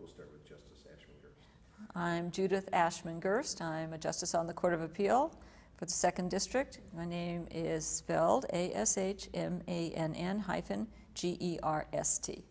We'll start with Justice Ashman-Gerst. I'm Judith Ashman-Gerst. I'm a justice on the Court of Appeal for the 2nd District. My name is spelled ASHMANN-GERST.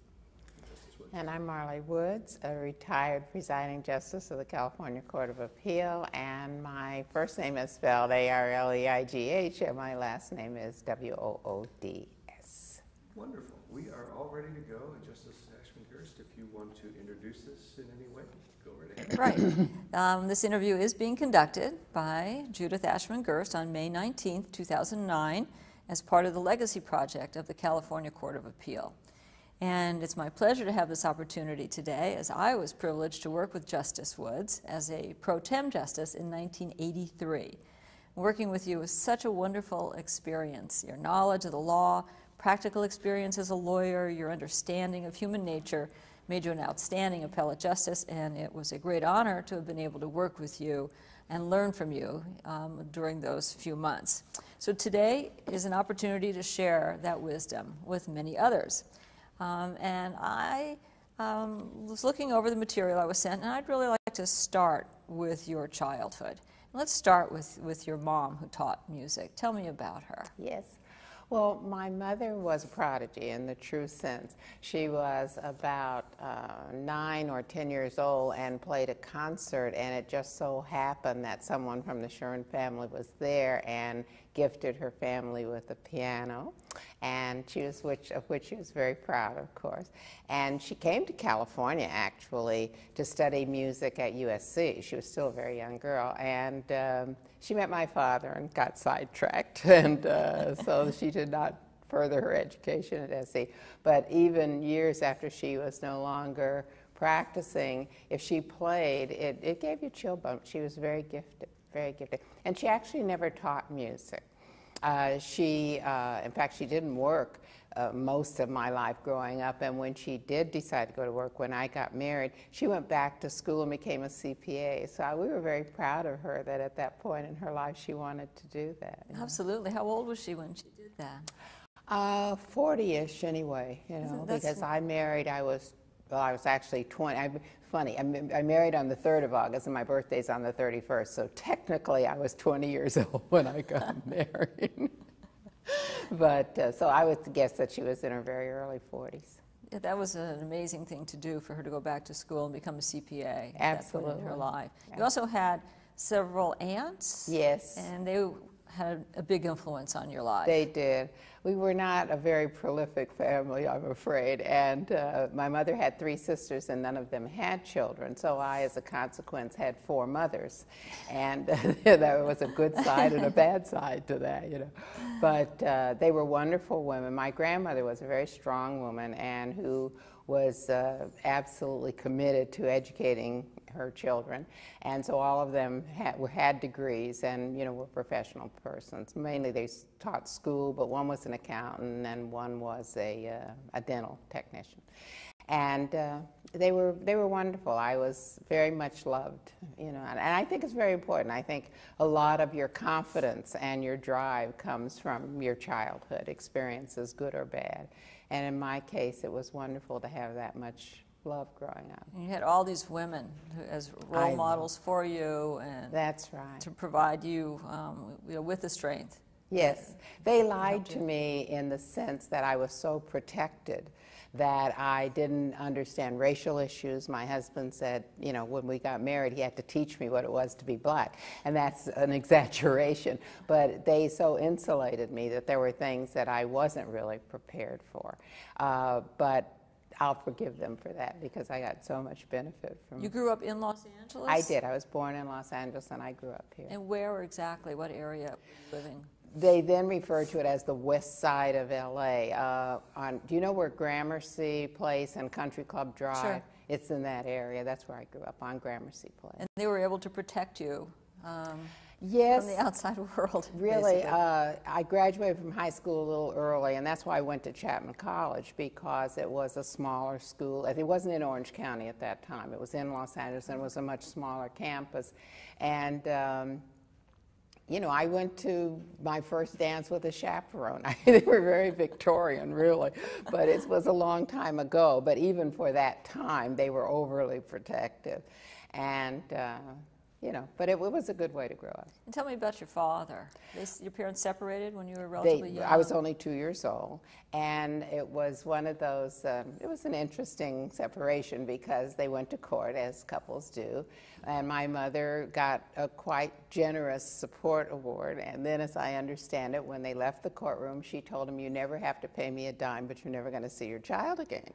And I'm Arleigh Woods, a retired presiding justice of the California Court of Appeal, and my first name is spelled A-R-L-E-I-G-H, and my last name is W-O-O-D-S. Wonderful. We are all ready to go. And Justice Ashman-Gerst, if you want to introduce this in any way, go right ahead. Right. This interview is being conducted by Judith Ashman-Gerst on May 19, 2009, as part of the Legacy Project of the California Court of Appeal. And it's my pleasure to have this opportunity today, as I was privileged to work with Justice Woods as a pro tem justice in 1983. Working with you was such a wonderful experience. Your knowledge of the law, practical experience as a lawyer, your understanding of human nature made you an outstanding appellate justice, and it was a great honor to have been able to work with you and learn from you during those few months. So today is an opportunity to share that wisdom with many others. And I was looking over the material I was sent, and I'd really like to start with your childhood. Let's start with your mom who taught music. Tell me about her. Yes. Well, my mother was a prodigy in the true sense. She was about 9 or 10 years old and played a concert, and it just so happened that someone from the Sherman family was there and gifted her family with a piano, and of which she was very proud, of course. And she came to California, actually, to study music at USC. She was still a very young girl, and she met my father and got sidetracked, and so she did not further her education at SC. But even years after she was no longer practicing, if she played, it gave you chill bumps. She was very gifted, very gifted. And she actually never taught music. In fact, she didn't work most of my life growing up, and when she did decide to go to work, when I got married, she went back to school and became a CPA. So we were very proud of her that at that point in her life she wanted to do that. Absolutely. How old was she when she did that? 40-ish anyway, because I married, I was actually 20. Funny, I married on the 3rd of August, and my birthday's on the 31st, so technically I was 20 years old when I got married. But, so I would guess that she was in her very early 40s. Yeah, that was an amazing thing to do, for her to go back to school and become a CPA. Absolutely. At that point in her life. Yeah. You also had several aunts. Yes. And they had a big influence on your life. They did. We were not a very prolific family, I'm afraid, and my mother had 3 sisters and none of them had children, so I, as a consequence, had 4 mothers, and there was a good side and a bad side to that, But they were wonderful women. My grandmother was a very strong woman and who was absolutely committed to educating her children, and so all of them had degrees and were professional persons. Mainly they taught school, but one was an accountant and one was a dental technician, and they were wonderful. I was very much loved, and I think it's very important. I think a lot of your confidence and your drive comes from your childhood experiences, good or bad, and in my case it was wonderful to have that much love growing up. And you had all these women as role models for you, and that's right, to provide you, with the strength. Yes, they lied to me in the sense that I was so protected that I didn't understand racial issues. My husband said, when we got married, he had to teach me what it was to be black, and that's an exaggeration. But they so insulated me that there were things that I wasn't really prepared for. But I'll forgive them for that because I got so much benefit from it. You grew up in Los Angeles? I did. I was born in Los Angeles and I grew up here. And where exactly? What area were you living? They then refer to it as the west side of LA. Do you know where Gramercy Place and Country Club Drive? Sure. It's in that area. That's where I grew up, on Gramercy Place. And they were able to protect you yes, from the outside world. Really, I graduated from high school a little early, and that's why I went to Chapman College, because it was a smaller school. It wasn't in Orange County at that time. It was in Los Angeles, and it was a much smaller campus. And you know, I went to my first dance with a chaperone. They were very Victorian, really, but it was a long time ago. But even for that time, they were overly protective. And, you know, but it was a good way to grow up. And tell me about your father. Your parents separated when you were relatively young? I was only 2 years old, and it was one of those, it was an interesting separation because they went to court, as couples do, and my mother got a quite generous support award, and then, as I understand it, when they left the courtroom, she told him, "You never have to pay me a dime, but you're never going to see your child again."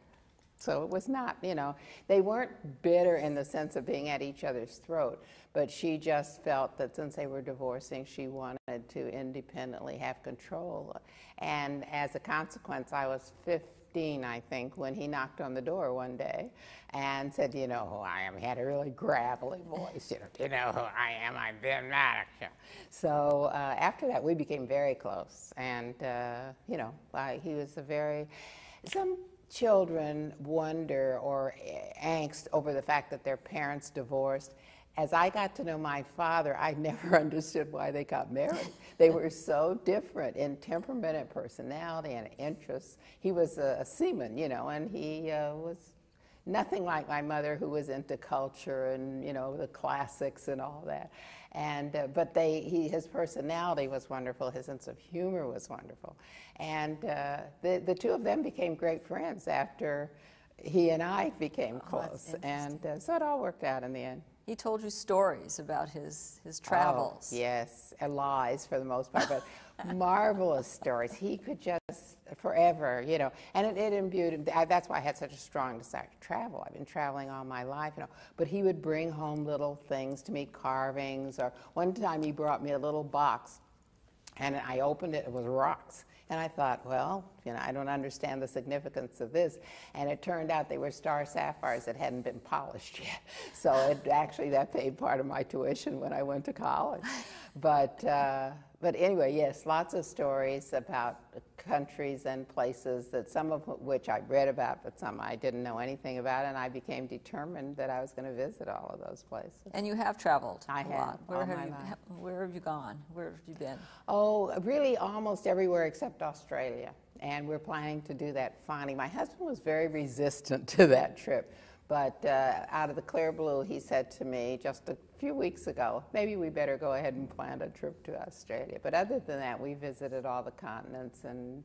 So it was not, you know, they weren't bitter in the sense of being at each other's throat, but she just felt that since they were divorcing, she wanted to independently have control. And as a consequence, I was 15, I think, when he knocked on the door one day and said, "You know who I am." He had a really gravelly voice, you know who I am, I'm Ben Maddox. So after that, we became very close. And, you know, he was a very, some children wonder or angst over the fact that their parents divorced. As I got to know my father, I never understood why they got married. They were so different in temperament and personality and interests. He was a seaman, you know, and he was nothing like my mother, who was into culture and, you know, the classics and all that. And, but his personality was wonderful, his sense of humor was wonderful. And the two of them became great friends after he and I became close. And so it all worked out in the end. He told you stories about his travels. Oh, yes, and lies for the most part, but marvelous stories. He could just forever, you know, and it imbued him. That's why I had such a strong desire to travel. I've been traveling all my life, you know, but he would bring home little things to me, carvings, or one time he brought me a little box, and I opened it, it was rocks. And I thought, well, you know, I don't understand the significance of this. And it turned out they were star sapphires that hadn't been polished yet. So that paid part of my tuition when I went to college. But anyway, yes, lots of stories about countries and places, that some of which I read about, but some I didn't know anything about, and I became determined that I was going to visit all of those places. And you have traveled a lot. Where have you gone? Where have you been? Oh, really almost everywhere except Australia. And we're planning to do that finally. My husband was very resistant to that trip. But out of the clear blue, he said to me just a few weeks ago, maybe we better go ahead and plan a trip to Australia. But other than that, we visited all the continents and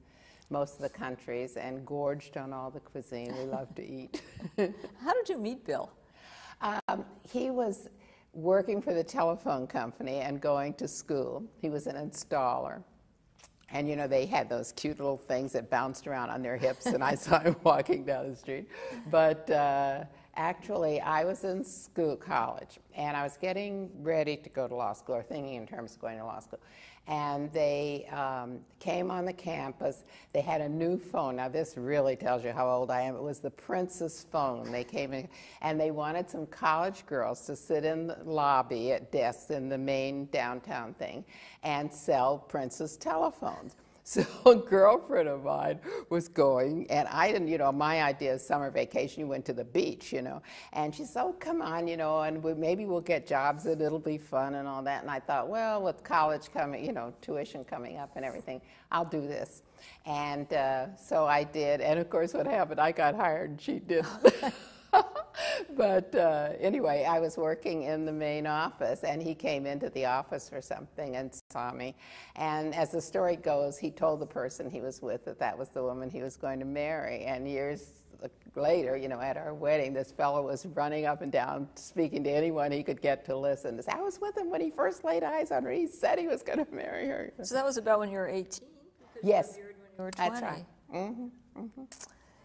most of the countries and gorged on all the cuisine. We love to eat. How did you meet Bill? He was working for the telephone company and going to school. He was an installer. And, you know, they had those cute little things that bounced around on their hips, and I saw him walking down the street. But actually, I was in college, and I was getting ready to go to law school, or thinking in terms of going to law school. And they came on the campus. They had a new phone. Now, this really tells you how old I am. It was the Princess phone. They came in, and they wanted some college girls to sit in the lobby at desks in the main downtown thing and sell Princess telephones. So a girlfriend of mine was going, and I didn't, you know, my idea of summer vacation, you went to the beach, you know, and she said, "Oh, come on, you know, and maybe we'll get jobs and it'll be fun and all that." And I thought, well, with college coming, you know, tuition coming up and everything, I'll do this. And so I did, and of course what happened, I got hired and she didn't. But anyway, I was working in the main office, and he came into the office for something and saw me. And as the story goes, he told the person he was with that that was the woman he was going to marry. And years later, you know, at our wedding, this fellow was running up and down, speaking to anyone he could get to listen. I was with him when he first laid eyes on her. He said he was going to marry her. So that was about when you were 18? Yes. You were 20. That's right. Mm-hmm. Mm-hmm.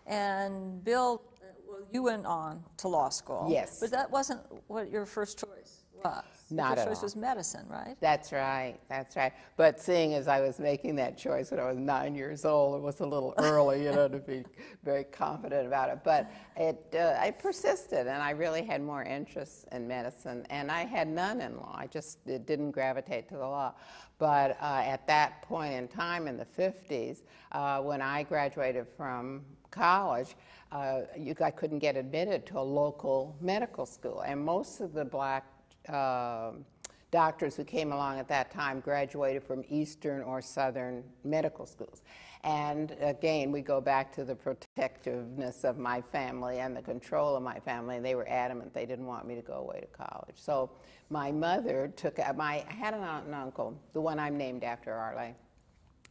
And Bill, well, you went on to law school. Yes. But that wasn't what your first choice was. Not your at first all. choice was medicine, right? That's right, that's right. But seeing as I was making that choice when I was 9 years old, it was a little early, you know, to be very confident about it. But I persisted, and I really had more interest in medicine, and I had none in law. I just didn't gravitate to the law. But at that point in time in the 50s, when I graduated from college, I couldn't get admitted to a local medical school, and most of the black doctors who came along at that time graduated from Eastern or Southern medical schools. And again, we go back to the protectiveness of my family and the control of my family. They were adamant they didn't want me to go away to college. So my mother took, I had an aunt and uncle, the one I'm named after, Arleigh,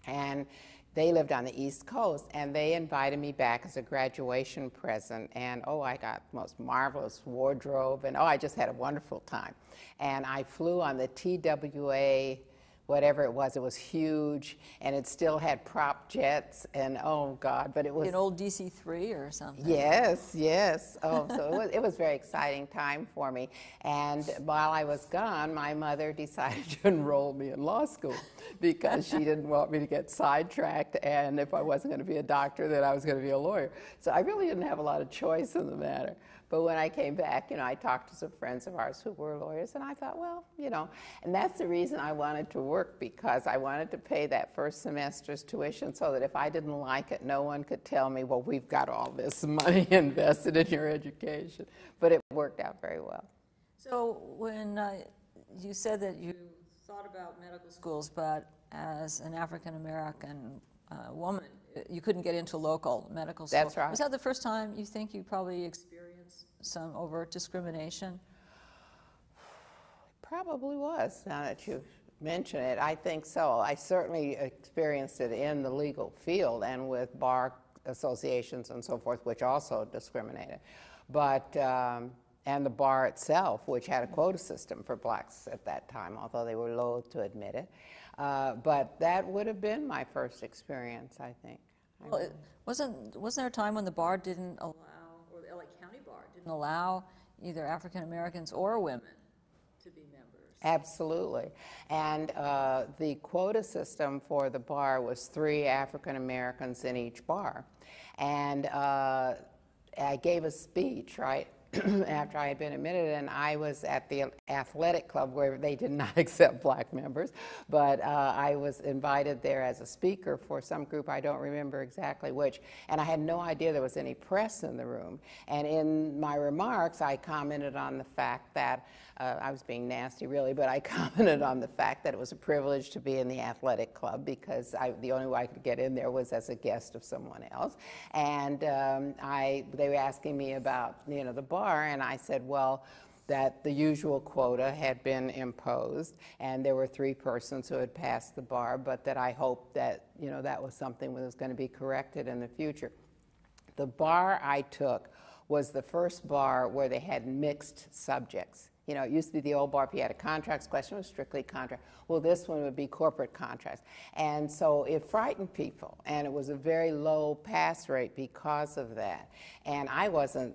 and they lived on the East Coast, and they invited me back as a graduation present, and oh, I got the most marvelous wardrobe, and oh, I just had a wonderful time. And I flew on the TWA, whatever it was huge, and it still had prop jets, and oh God, but it was... An old DC-3 or something? Yes, yes. Oh, so it was a very exciting time for me. And while I was gone, my mother decided to enroll me in law school because she didn't want me to get sidetracked, and if I wasn't going to be a doctor, then I was going to be a lawyer. So I really didn't have a lot of choice in the matter. But when I came back, I talked to some friends of ours who were lawyers, and I thought, well, and that's the reason I wanted to work, because I wanted to pay that first semester's tuition so that if I didn't like it, no one could tell me, well, we've got all this money invested in your education. But it worked out very well. So when you said that you thought about medical schools, but as an African-American woman, you couldn't get into local medical school. That's right. Was that the first time you think you probably experienced some overt discrimination? Probably was, now that you mention it. I think so. I certainly experienced it in the legal field and with bar associations and so forth, which also discriminated. But, and the bar itself, which had a quota system for blacks at that time, although they were loath to admit it. But that would have been my first experience, I think. Well, wasn't there a time when the bar didn't allow, or the LA County Bar didn't allow either African Americans or women to be members? Absolutely. And the quota system for the bar was 3 African Americans in each bar. And I gave a speech, right, after I had been admitted, and I was at the athletic club where they did not accept black members, but I was invited there as a speaker for some group, I don't remember exactly which, and I had no idea there was any press in the room. And in my remarks, I commented on the fact that, I was being nasty really, but I commented on the fact that it was a privilege to be in the athletic club because the only way I could get in there was as a guest of someone else. And they were asking me about, the bar, and I said, well, that the usual quota had been imposed, and there were 3 persons who had passed the bar, but that I hoped that, that was something that was going to be corrected in the future. The bar I took was the first bar where they had mixed subjects. It used to be the old bar, if you had a contracts question, it was strictly contract. Well, this one would be corporate contracts. And so it frightened people, and it was a very low pass rate because of that. And I wasn't,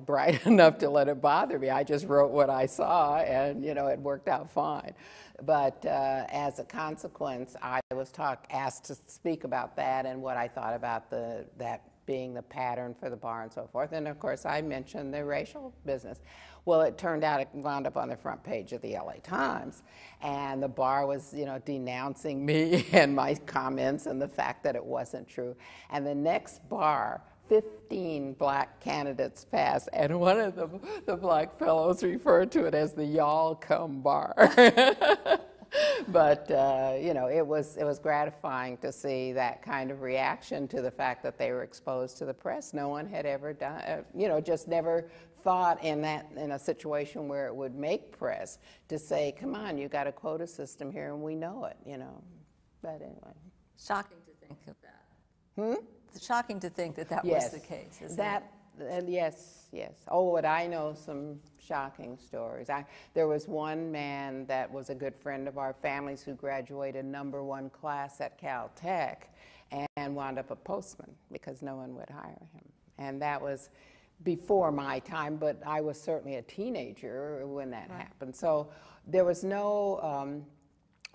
bright enough to let it bother me. I just wrote what I saw, and, it worked out fine. But as a consequence, I was asked to speak about that and what I thought about that being the pattern for the bar and so forth. And of course, I mentioned the racial business. Well, it turned out it wound up on the front page of the LA Times, and the bar was, denouncing me and my comments and the fact that it wasn't true. And the next bar, 15 black candidates passed, and one of the black fellows referred to it as the y'all come bar. But, it was gratifying to see that kind of reaction to the fact that they were exposed to the press. No one had ever done, just never thought in a situation where it would make press to say, come on, you got a quota system here and we know it, But anyway. Shocking to think of that. It's shocking to think that Yes. was the case, isn't it? Yes, yes. Oh, and I know some shocking stories. There was one man that was a good friend of our family's who graduated #1 class at Caltech and wound up a postman because no one would hire him. And that was before my time, but I was certainly a teenager when that happened. So there was no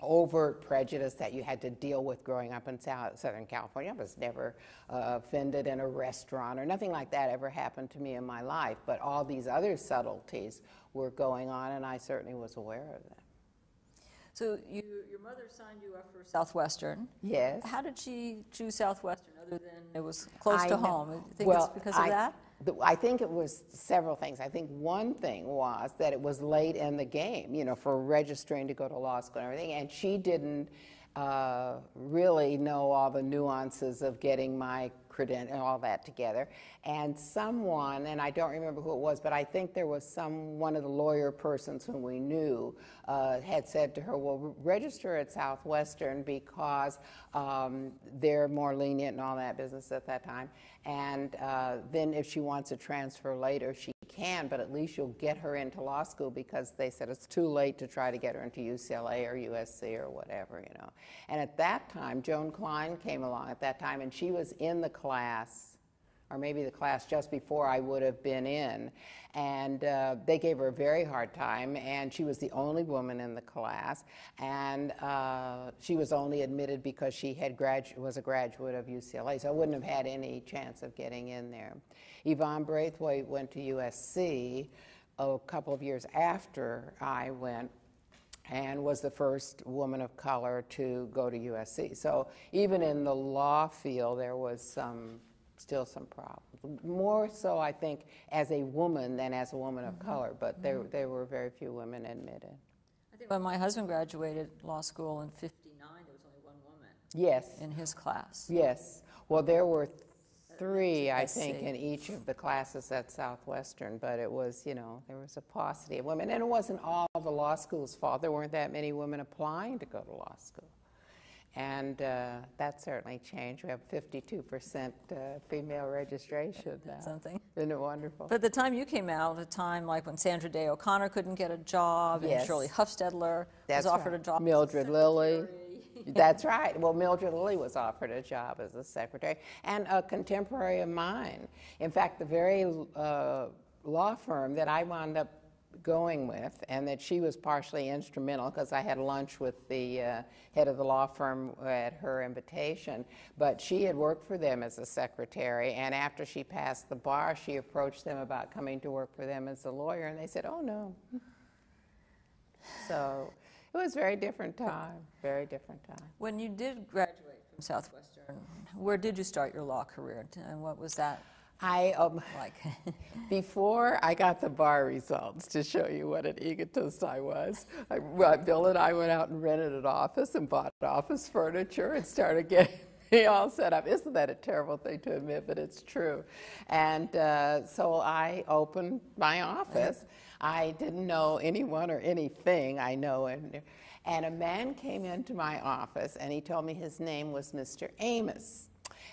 overt prejudice that you had to deal with growing up in Southern California. I was never offended in a restaurant or nothing like that ever happened to me in my life, but all these other subtleties were going on, and I certainly was aware of them. So your mother signed you up for Southwestern. Yes. How did she choose Southwestern other than it was close to home? You think well, it's because of that? I think it was several things. I think one thing was that it was late in the game, you know, for registering to go to law school and everything, and she didn't really know all the nuances of getting my credential and all that together. And someone, and I don't remember who it was, but I think there was one of the lawyer persons whom we knew had said to her, well, register at Southwestern because they're more lenient and all that business at that time. And then if she wants to transfer later, she can, but at least you'll get her into law school, because they said it's too late to try to get her into UCLA or USC or whatever, you know. And at that time, Joan Klein came along at that time, and she was in the class, or maybe the class just before I would have been in, and they gave her a very hard time, and she was the only woman in the class, and she was only admitted because she had was a graduate of UCLA, so I wouldn't have had any chance of getting in there. Yvonne Braithwaite went to USC a couple of years after I went, and was the first woman of color to go to USC. So even in the law field, there was still some problems. More so, I think, as a woman than as a woman of color, but there were very few women admitted. I think when my husband graduated law school in '59, there was only one woman. Yes. In his class. Yes. Well, there were three, I think, in each of the classes at Southwestern, but it was, you know, there was a paucity of women, and it wasn't all the law school's fault. There weren't that many women applying to go to law school. And that certainly changed. We have 52% female registration now. That's something. Isn't it wonderful? But the time you came out, a time like when Sandra Day O'Connor couldn't get a job, Yes. and Shirley Huffstedler was offered a job. Mildred Lilly. That's right. Well, Mildred Lilly was offered a job as a secretary, and a contemporary of mine. In fact, the very law firm that I wound up going with, and that she was partially instrumental, because I had lunch with the head of the law firm at her invitation, but she had worked for them as a secretary, and after she passed the bar, she approached them about coming to work for them as a lawyer, and they said, oh, no. So it was a very different time, very different time. When you did graduate from Southwestern, where did you start your law career, and what was that like? Before I got the bar results, to show you what an egotist I was, Bill and I went out and rented an office and bought office furniture and started getting me all set up. Isn't that a terrible thing to admit, but it's true. And so I opened my office. I didn't know anyone or anything I know. And a man came into my office, and he told me his name was Mr. Amos.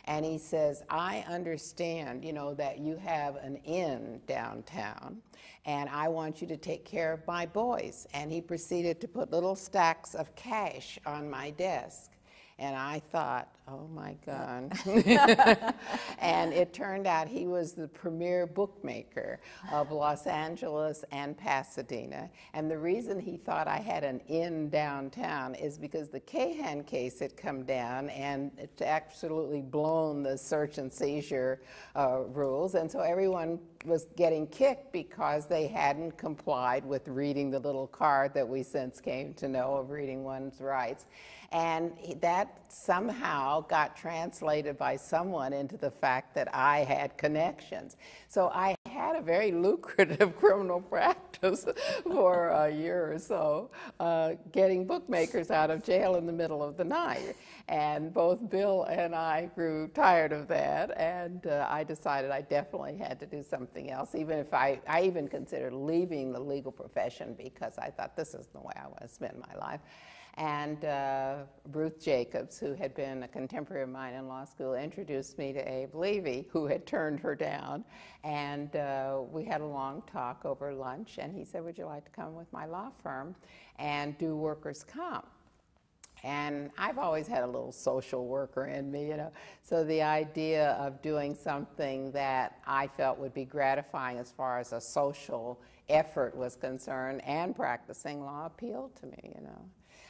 And he says, I understand, you know, that you have an inn downtown, and I want you to take care of my boys. And he proceeded to put little stacks of cash on my desk. And I thought, oh my God. And it turned out he was the premier bookmaker of Los Angeles and Pasadena. And the reason he thought I had an inn downtown is because the Cahan case had come down and it absolutely blown the search and seizure rules. And so everyone was getting kicked because they hadn't complied with reading the little card that we since came to know of reading one's rights. And that somehow got translated by someone into the fact that I had connections. So I had a very lucrative criminal practice for a year or so, getting bookmakers out of jail in the middle of the night. And both Bill and I grew tired of that, and I decided I definitely had to do something else, even if I even considered leaving the legal profession, because I thought this is the way I want to spend my life. And Ruth Jacobs, who had been a contemporary of mine in law school, introduced me to Abe Levy, who had turned her down. And we had a long talk over lunch, and he said, would you like to come with my law firm and do workers' comp? And I've always had a little social worker in me, you know. So the idea of doing something that I felt would be gratifying as far as a social effort was concerned, and practicing law, appealed to me, you know.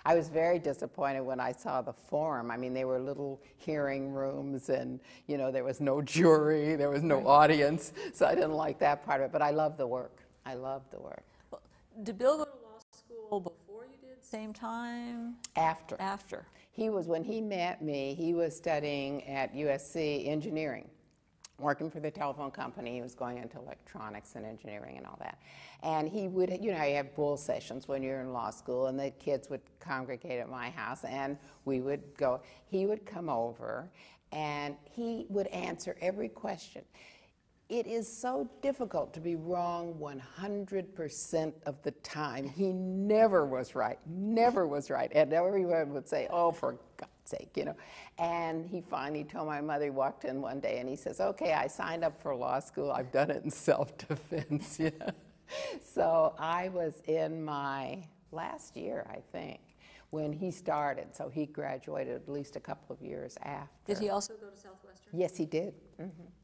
I was very disappointed when I saw the forum. I mean, they were little hearing rooms, and, you know, there was no jury, there was no audience, so I didn't like that part of it, but I love the work. I love the work. Well, did Bill go to law school before you did, same time? After. After. He was, when he met me, he was studying at USC engineering. working for the telephone company. He was going into electronics and engineering and all that. And he would, you know, you have bull sessions when you're in law school, and the kids would congregate at my house, and we would go. He would come over, and he would answer every question. It is so difficult to be wrong 100% of the time. He never was right, never was right. And everyone would say, oh, for God's sake, you know. And he finally told my mother, he walked in one day and he says, okay, I signed up for law school. I've done it in self-defense, you know. So I was in my last year, I think, when he started. So he graduated at least a couple of years after. Did he also go to Southwestern? Yes, he did.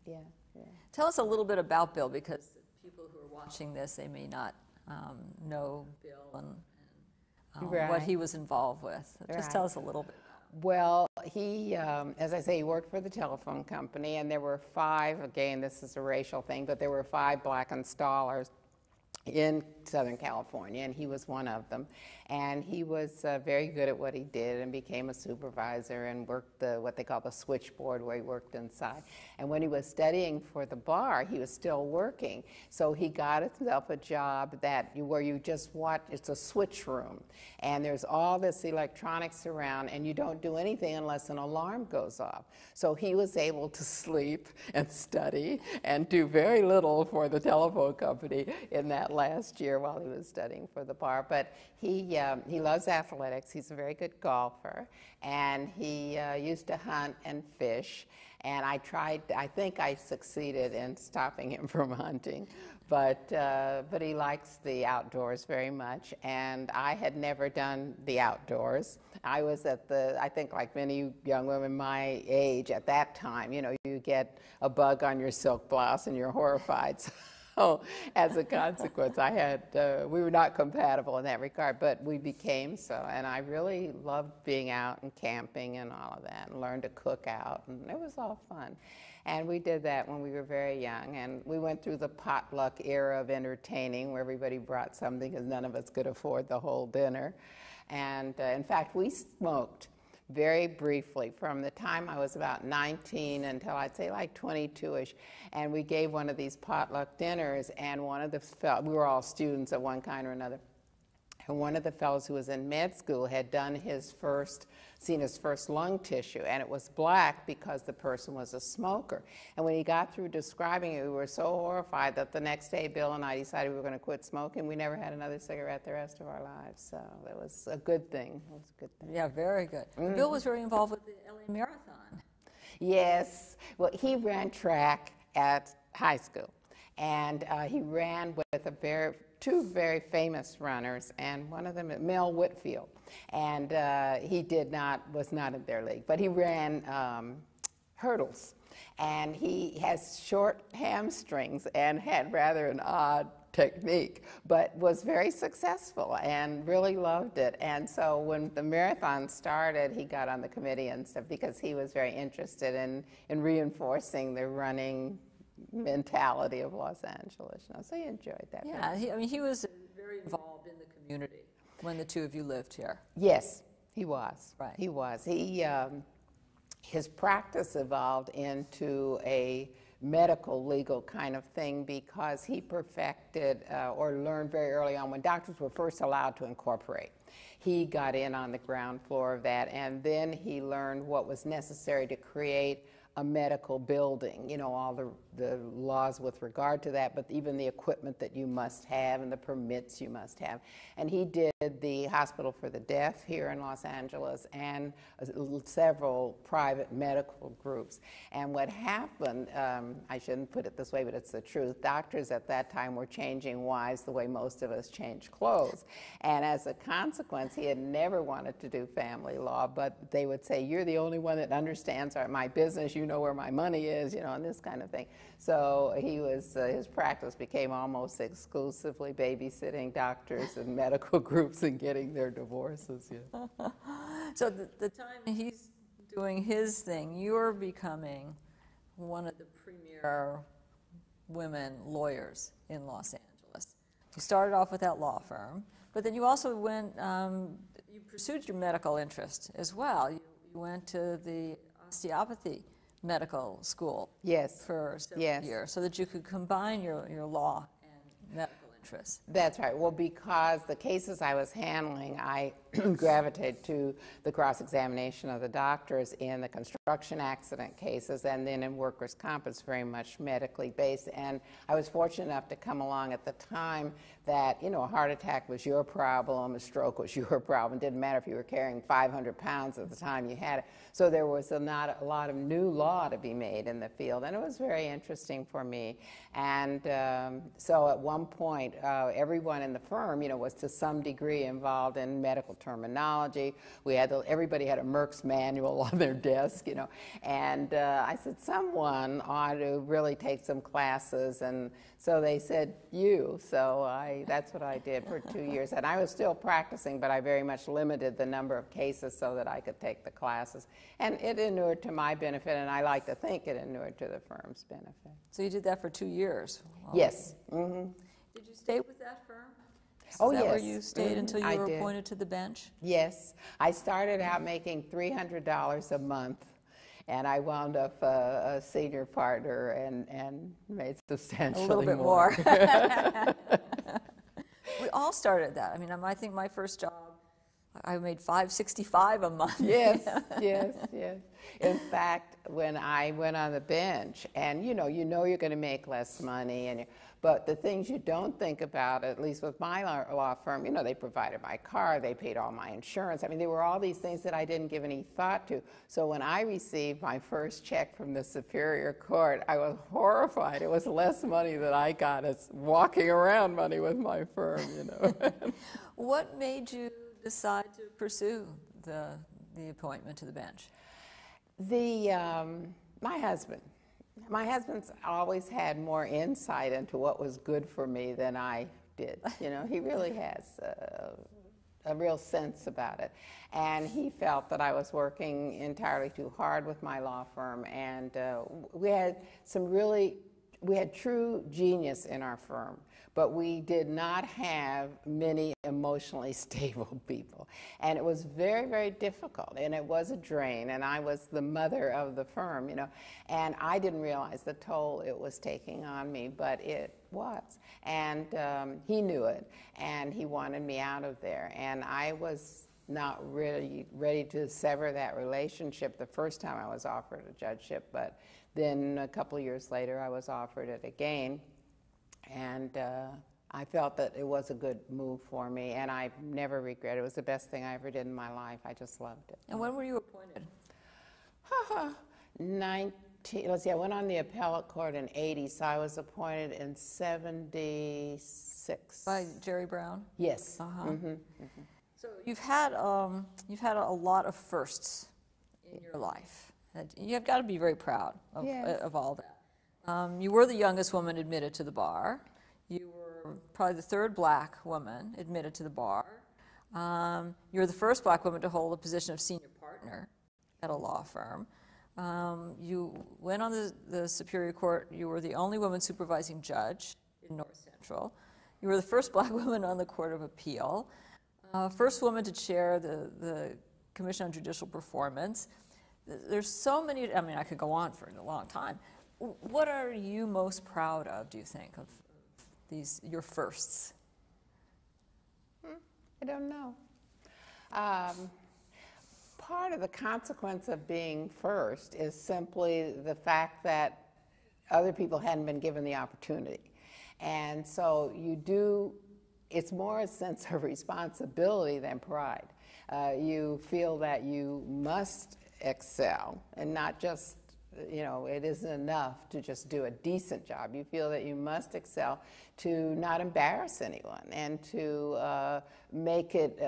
Yeah. Yeah. Tell us a little bit about Bill, because people who are watching this, they may not know Bill and Right. what he was involved with. Just Right. tell us a little bit. Well, he, as I say, he worked for the telephone company, and there were 5, again, this is a racial thing, but there were 5 black installers in Southern California, and he was one of them. And he was very good at what he did and became a supervisor and worked what they call the switchboard, where he worked inside. And when he was studying for the bar, he was still working. So he got himself a job where you just watch, it's a switch room. And there's all this electronics around, and you don't do anything unless an alarm goes off. So he was able to sleep and study and do very little for the telephone company in that last year while he was studying for the bar. But he loves athletics. He's a very good golfer, and he used to hunt and fish. And I think I succeeded in stopping him from hunting, but he likes the outdoors very much. And I had never done the outdoors. I was I think like many young women my age at that time, you know, you get a bug on your silk blouse and you're horrified. So as a consequence, we were not compatible in that regard, but we became so. And I really loved being out and camping and all of that, and learned to cook out, and it was all fun. And we did that when we were very young, and we went through the potluck era of entertaining, where everybody brought something because none of us could afford the whole dinner. And in fact, we smoked very briefly from the time I was about 19 until I'd say like 22-ish. And we gave one of these potluck dinners, and we were all students of one kind or another. And one of the fellows who was in med school had done seen his first lung tissue, and it was black because the person was a smoker. And when he got through describing it, we were so horrified that the next day Bill and I decided we were going to quit smoking. We never had another cigarette the rest of our lives, so that was a good thing. It was a good thing. Yeah, very good. Bill was very involved with the LA Marathon. Yes. Well, he ran track at high school, and he ran with two very famous runners, and one of them, Mel Whitfield, and he was not in their league, but he ran hurdles, and he has short hamstrings and had rather an odd technique, but was very successful and really loved it. And so when the marathon started, he got on the committee and stuff because he was very interested in reinforcing the running mentality of Los Angeles. So he enjoyed that. Yeah, he was very involved in the community when the two of you lived here. Yes, he was. Right. He was. His practice evolved into a medical legal kind of thing because he perfected or learned very early on when doctors were first allowed to incorporate. He got in on the ground floor of that, and then he learned what was necessary to create a medical building, you know, all the laws with regard to that, but even the equipment that you must have and the permits you must have. And he did the Hospital for the Deaf here in Los Angeles and several private medical groups. And what happened, I shouldn't put it this way, but it's the truth, doctors at that time were changing wives the way most of us change clothes. And as a consequence, he had never wanted to do family law, but they would say, you're the only one that understands my business, you know where my money is, you know, and this kind of thing. So his practice became almost exclusively babysitting doctors and medical groups and getting their divorces. Yeah. So the time he's doing his thing, you're becoming one of the premier women lawyers in Los Angeles. You started off with that law firm, but then you also you pursued your medical interest as well. You went to the osteopathy medical school Yes. for several Yes. years so that you could combine your law and medical interests. That's right. Well, because the cases I was handling, I gravitated to the cross-examination of the doctors in the construction accident cases, and then in workers' comp, it's very much medically based. And I was fortunate enough to come along at the time that, you know, a heart attack was your problem, a stroke was your problem. It didn't matter if you were carrying 500 pounds at the time you had it. So there was not a lot of new law to be made in the field, and it was very interesting for me. And so at one point, everyone in the firm, you know, was to some degree involved in medical terminology. We had everybody had a Merck's manual on their desk, you know. And I said, someone ought to really take some classes, and so they said, you. So that's what I did for 2 years. And I was still practicing, but I very much limited the number of cases so that I could take the classes. And it inured to my benefit, and I like to think it inured to the firm's benefit. So you did that for 2 years? Wow. Yes. Mm-hmm. Did you stay with that firm? Oh, Is that where yes. you stayed until you I were did. appointed to the bench? Yes. I started out making $300 a month, and I wound up a senior partner and made substantially A little bit more. We all started that. I mean, I think my first job, I made $565 a month. Yes, yes, yes. In fact, when I went on the bench, and you know you're going to make less money, but the things you don't think about, at least with my law firm, you know, they provided my car, they paid all my insurance. I mean, there were all these things that I didn't give any thought to. So when I received my first check from the Superior Court, I was horrified. It was less money than I got as walking around money with my firm, you know. What made you decide to pursue the appointment to the bench? My husband. My husband's always had more insight into what was good for me than I did. You know, he really has a real sense about it. And he felt that I was working entirely too hard with my law firm, and we had true genius in our firm, but we did not have many emotionally stable people. And it was very, very difficult, and it was a drain, and I was the mother of the firm, you know, and I didn't realize the toll it was taking on me, but it was. And he knew it, and he wanted me out of there, and I was not really ready to sever that relationship the first time I was offered a judgeship, but then a couple of years later I was offered it again, and I felt that it was a good move for me, and I never regret it. It was the best thing I ever did in my life. I just loved it. And when were you appointed? 19, let's see, I went on the appellate court in 80, so I was appointed in 76. By Jerry Brown? Yes. Uh-huh. Mm-hmm. Mm-hmm. So you've had a lot of firsts in your life. You've got to be very proud of, Yes. of all that. You were the youngest woman admitted to the bar. You were probably the third black woman admitted to the bar. You were the first black woman to hold the position of senior partner at a law firm. You went on the Superior Court. You were the only woman supervising judge in North Central. You were the first black woman on the Court of Appeal. First woman to chair the Commission on Judicial Performance. There's so many, I mean, I could go on for a long time. What are you most proud of, do you think, of your firsts? I don't know. Part of the consequence of being first is simply the fact that other people hadn't been given the opportunity. And so it's more a sense of responsibility than pride. You feel that you must excel and not just, you know, it isn't enough to just do a decent job. You feel that you must excel to not embarrass anyone and to make it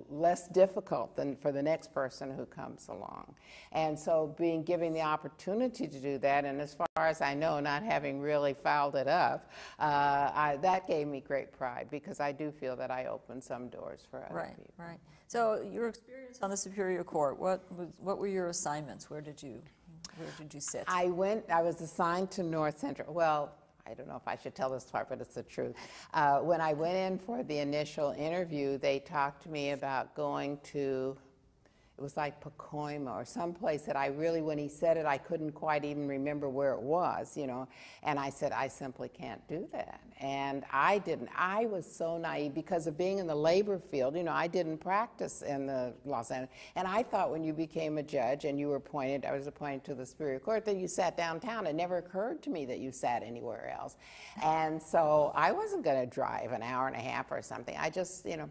less difficult than for the next person who comes along. And so giving the opportunity to do that, and as far as I know, not having really fouled it up, that gave me great pride, because I do feel that I opened some doors for other people. Right. So your experience on the Superior Court, what were your assignments? Where did you sit? I was assigned to North Central. Well, I don't know if I should tell this part, but it's the truth. When I went in for the initial interview, they talked to me about going to it was like Pacoima or someplace that I really, when he said it, I couldn't quite even remember where it was, you know. And I said, I simply can't do that. And I didn't. I was so naive because of being in the labor field. You know, I didn't practice in the Los Angeles. And I thought when you became a judge and you were appointed, I was appointed to the Superior Court, that you sat downtown. It never occurred to me that you sat anywhere else. And so I wasn't going to drive an hour and a half or something. I just, you know,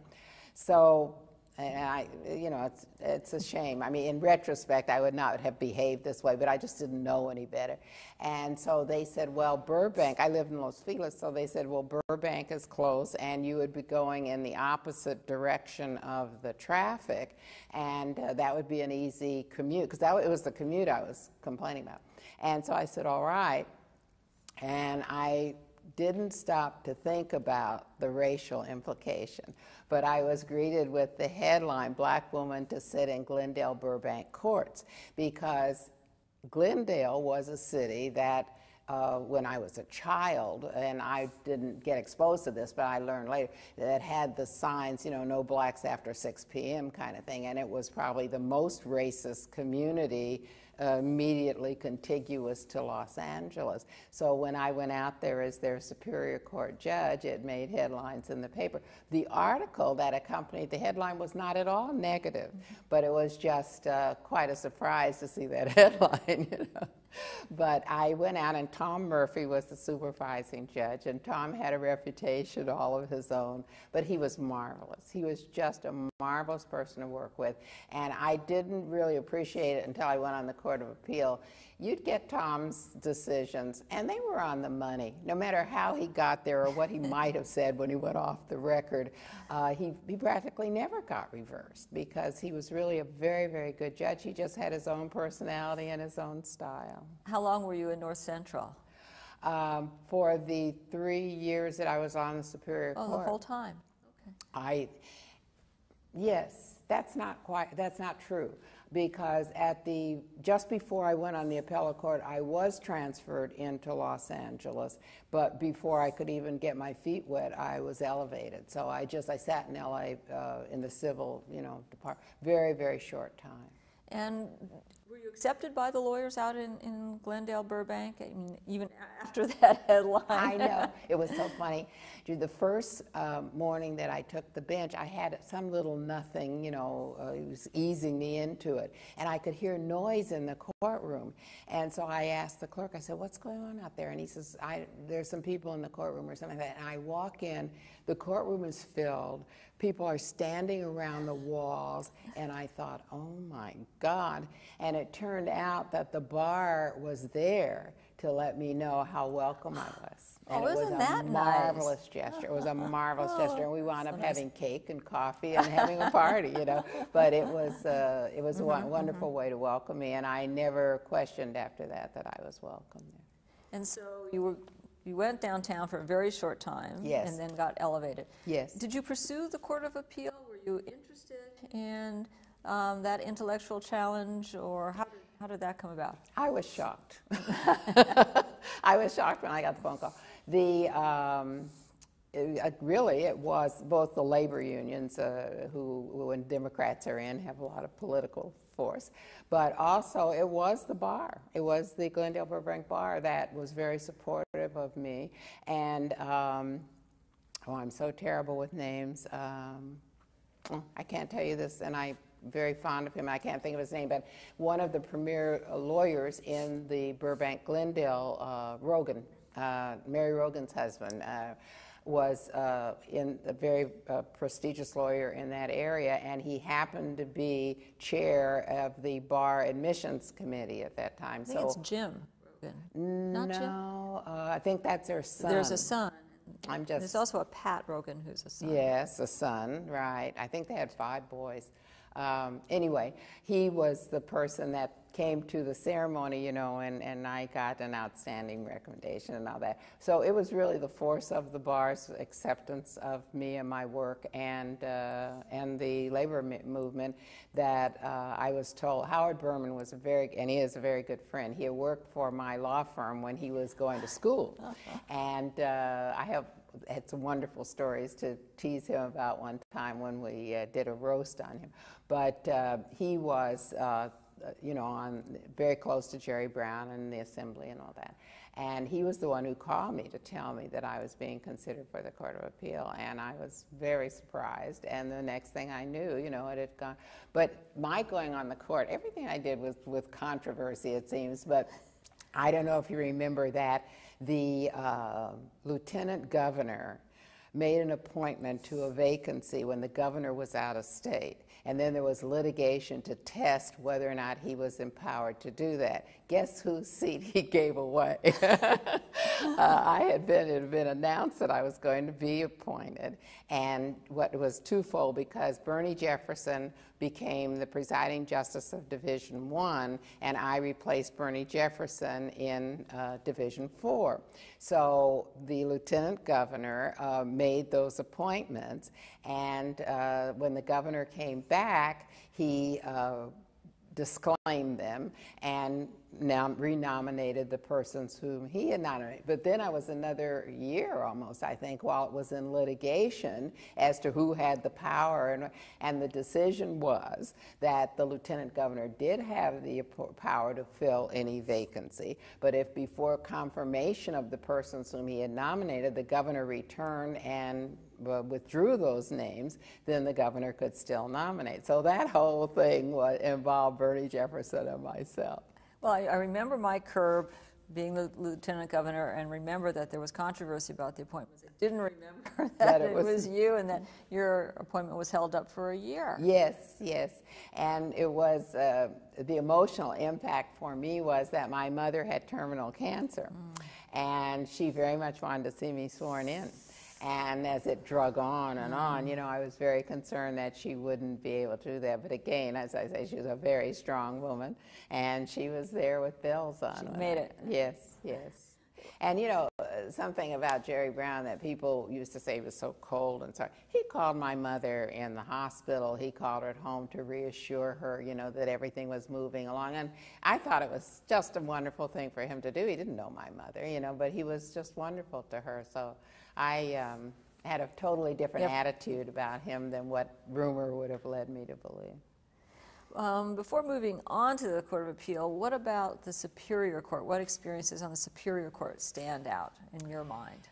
so... And you know, it's a shame. I mean, in retrospect, I would not have behaved this way, but I just didn't know any better. And so they said, well, Burbank, I lived in Los Feliz, so they said, well, Burbank is close, and you would be going in the opposite direction of the traffic, and that would be an easy commute, because it was the commute I was complaining about. And so I said, all right, and I didn't stop to think about the racial implication, but I was greeted with the headline, Black Woman to Sit in Glendale Burbank Courts, because Glendale was a city that when I was a child, and I didn't get exposed to this, but I learned later, that had the signs, you know, no blacks after 6 p.m. kind of thing, and it was probably the most racist community immediately contiguous to Los Angeles. So when I went out there as their Superior Court judge, it made headlines in the paper. The article that accompanied the headline was not at all negative, but it was just quite a surprise to see that headline, you know. But I went out, and Tom Murphy was the supervising judge, and Tom had a reputation all of his own, but he was marvelous. He was just a marvelous person to work with, and I didn't really appreciate it until I went on the Court of Appeal. You'd get Tom's decisions, and they were on the money. No matter how he got there or what he might have said when he went off the record, he practically never got reversed because he was really a very, very good judge. He just had his own personality and his own style. How long were you in North Central? For the 3 years that I was on the Superior Court. Oh, the whole time. Okay. Yes, that's not true, because just before I went on the appellate court, I was transferred into Los Angeles, but before I could even get my feet wet, I was elevated. So I sat in LA in the civil, you know, department, very, very short time. And were you accepted by the lawyers out in Glendale, Burbank? I mean, even after that headline. I know. It was so funny. The first morning that I took the bench, I had some little nothing, you know, it was easing me into it. And I could hear noise in the courtroom. And so I asked the clerk, I said, what's going on out there? And he says, there's some people in the courtroom or something like that. And I walk in, the courtroom is filled. People are standing around the walls, and I thought, oh my God. And it turned out that the bar was there to let me know how welcome I was. And it was a marvelous gesture. It was a marvelous gesture. And we wound up having cake and coffee and having a party, you know. But it was a wonderful way to welcome me, and I never questioned after that I was welcome there. And so you went downtown for a very short time, yes, and then got elevated. Yes. Did you pursue the Court of Appeal? Were you interested in that intellectual challenge, or how did that come about? I was shocked. I was shocked when I got the phone call. It was both the labor unions, who, when Democrats are in, have a lot of political force, but also it was the bar. It was the Glendale Burbank bar that was very supportive of me. And I'm so terrible with names. I can't tell you this, and I'm very fond of him. I can't think of his name, but one of the premier lawyers in the Burbank Glendale, Rogan, Mary Rogan's husband, was a very prestigious lawyer in that area, and he happened to be chair of the bar admissions committee at that time. I think it's Jim Rogan. Not Jim? No, I think that's their son. There's a son. There's also a Pat Rogan who's a son. Yes, a son, right. I think they had 5 boys. Anyway, he was the person that came to the ceremony, you know, and I got an outstanding recommendation and all that. So it was really the force of the bar's acceptance of me and my work, and the labor movement that I was told. Howard Berman was and he is a very good friend. He had worked for my law firm when he was going to school, and I have had some wonderful stories to tease him about one time when we did a roast on him. But he was, very close to Jerry Brown and the Assembly and all that. And he was the one who called me to tell me that I was being considered for the Court of Appeal, and I was very surprised. And the next thing I knew, it had gone. But my going on the court, everything I did was with controversy, it seems. But I don't know if you remember that the lieutenant governor made an appointment to a vacancy when the governor was out of state. And then there was litigation to test whether or not he was empowered to do that. Guess whose seat he gave away? It had been announced that I was going to be appointed. And what was twofold, because Bernie Jefferson became the presiding justice of Division I, and I replaced Bernie Jefferson in Division IV. So the lieutenant governor made those appointments, and when the governor came back, he disclaimed them and now renominated the persons whom he had nominated. But then I was another year almost, I think, while it was in litigation as to who had the power, and the decision was that the lieutenant governor did have the power to fill any vacancy, but if before confirmation of the persons whom he had nominated, the governor returned and withdrew those names, then the governor could still nominate. So that whole thing involved Bernie Jefferson and myself. Well, I remember Mike Curb being the lieutenant governor, and remember that there was controversy about the appointments. I didn't remember that it was you, and that your appointment was held up for a year. Yes, yes. And it was, the emotional impact for me was that my mother had terminal cancer, and she very much wanted to see me sworn in. And as it drug on and on, I was very concerned that she wouldn't be able to do that. But again, as I say, she was a very strong woman, and she was there with bells on. She made it. Yes, yes. And something about Jerry Brown that people used to say was so cold and sorry. He called my mother in the hospital. He called her at home to reassure her, that everything was moving along. And I thought it was just a wonderful thing for him to do. He didn't know my mother, but he was just wonderful to her. So I had a totally different attitude about him than what rumor would have led me to believe. Before moving on to the Court of Appeal, what about the Superior Court? What experiences on the Superior Court stand out in your mind?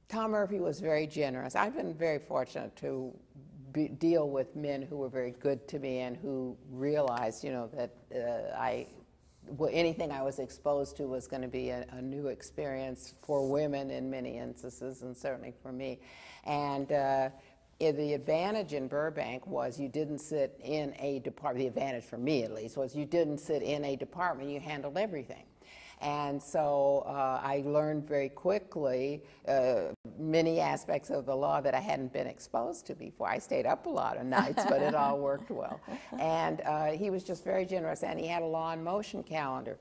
Tom Murphy was very generous. I've been very fortunate to deal with men who were very good to me and who realized, that anything I was exposed to was going to be a new experience for women in many instances, and certainly for me. And the advantage in Burbank was you didn't sit in a department. The advantage for me, at least, was you didn't sit in a department. You handled everything. And so I learned very quickly many aspects of the law that I hadn't been exposed to before. I stayed up a lot of nights, but it all worked well. And he was just very generous, and he had a law and motion calendar.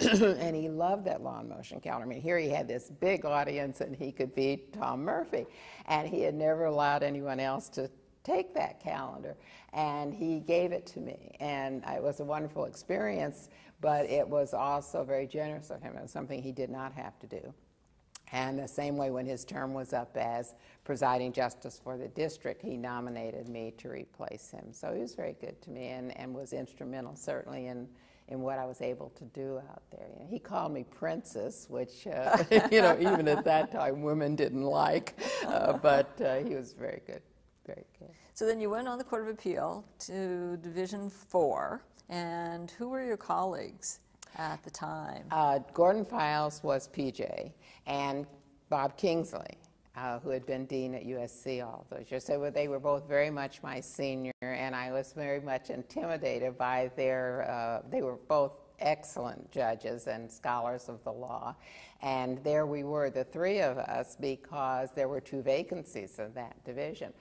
And he loved that law and motion calendar. I mean, here he had this big audience, and he could beat Tom Murphy. And he had never allowed anyone else to take that calendar. And he gave it to me. And it was a wonderful experience, but it was also very generous of him. It was something he did not have to do. And the same way when his term was up as presiding justice for the district, he nominated me to replace him. So he was very good to me and was instrumental, certainly, in what I was able to do out there. He called me princess, which, even at that time, women didn't like, but he was very good, very good. So then you went on the Court of Appeal to Division IV, and who were your colleagues at the time? Gordon Files was PJ, and Bob Kingsley, who had been dean at USC all those years. So they were both very much my senior, and I was very much intimidated by they were both excellent judges and scholars of the law. And there we were, the three of us, because there were two vacancies in that division.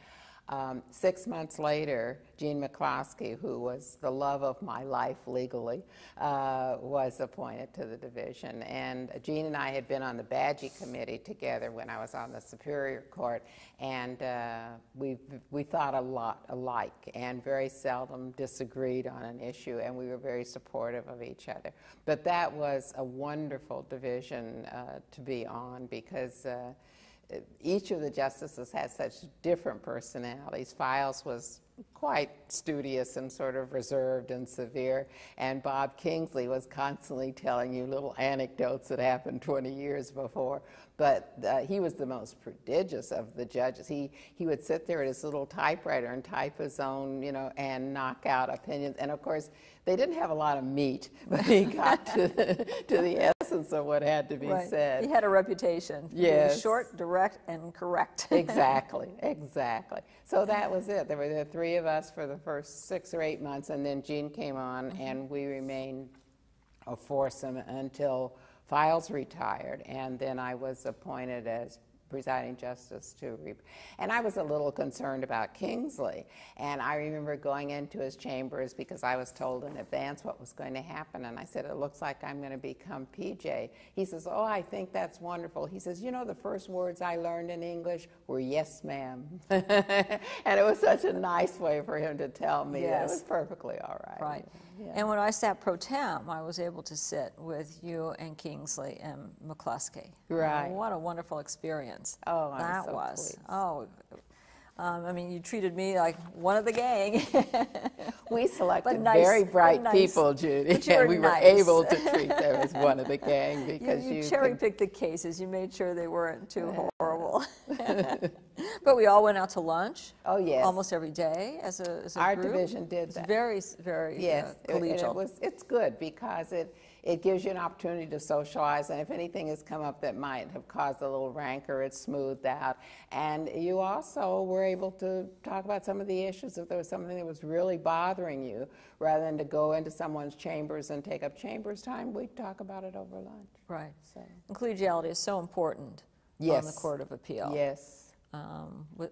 6 months later, Jean McCloskey, who was the love of my life legally, was appointed to the division. And Jean and I had been on the Badgie Committee together when I was on the Superior Court, and we thought a lot alike and very seldom disagreed on an issue, and we were very supportive of each other. But that was a wonderful division to be on, because each of the justices had such different personalities. Files was quite studious and sort of reserved and severe, and Bob Kingsley was constantly telling you little anecdotes that happened 20 years before. But he was the most prodigious of the judges. He would sit there at his little typewriter and type his own, and knock out opinions. And of course, they didn't have a lot of meat, but he got to the essence of what had to be said. He had a reputation. Yes. He was short, direct, and correct. Exactly, exactly. So that was it. There were the three of us for the first 6 or 8 months, and then Jean came on, and we remained a foursome until Files retired, and then I was appointed as presiding justice and I was a little concerned about Kingsley, and I remember going into his chambers because I was told in advance what was going to happen, and I said, it looks like I'm going to become PJ. He says, oh, I think that's wonderful. He says, the first words I learned in English were yes, ma'am. And it was such a nice way for him to tell me that it was perfectly all right. Right. Yeah. And when I sat pro tem, I was able to sit with you and Kingsley and McCloskey. Right. What a wonderful experience. Oh, that I'm so was. pleased. Oh, I mean, you treated me like one of the gang. We selected nice, very bright people, Judy, and we were able to treat them as one of the gang because you cherry-picked the cases. You made sure they weren't too horrible. But we all went out to lunch. Oh, yes. Almost every day as a Our group. division did that. It's very collegial. It's good because it gives you an opportunity to socialize, and if anything has come up that might have caused a little rancor, it's smoothed out. And you also were able to talk about some of the issues if there was something that was really bothering you, rather than to go into someone's chambers and take up chambers time. We'd talk about it over lunch. Right. So. And collegiality is so important on the Court of Appeal. Yes.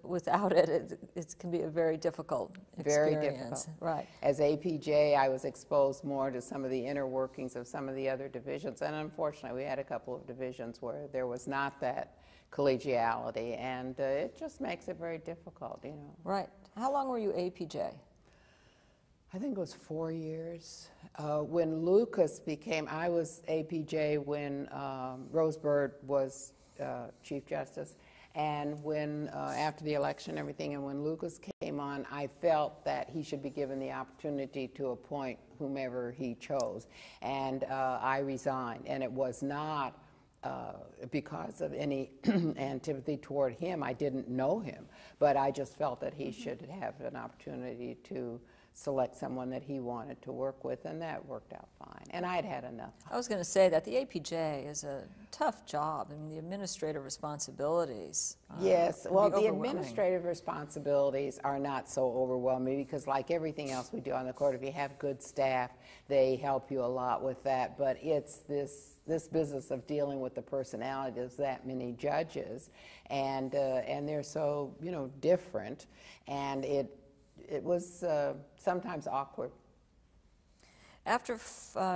Without it, it can be a very difficult experience. Very difficult. Right. As APJ, I was exposed more to some of the inner workings of some of the other divisions, and unfortunately, we had a couple of divisions where there was not that collegiality, and it just makes it very difficult, Right. How long were you APJ? I think it was 4 years. When Lucas became, I was APJ when Rose Bird was Chief Justice. And when, after the election and everything, and when Lucas came on, I felt that he should be given the opportunity to appoint whomever he chose. And I resigned. And it was not because of any antipathy toward him. I didn't know him. But I just felt that he should have an opportunity to select someone that he wanted to work with, and that worked out fine. And I'd had enough. I was going to say that the APJ is a tough job, and the administrative responsibilities. Yes, well, the administrative responsibilities are not so overwhelming because, like everything else we do on the court, if you have good staff, they help you a lot with that. But it's this business of dealing with the personalities of that many judges, and they're so different, and it was sometimes awkward. After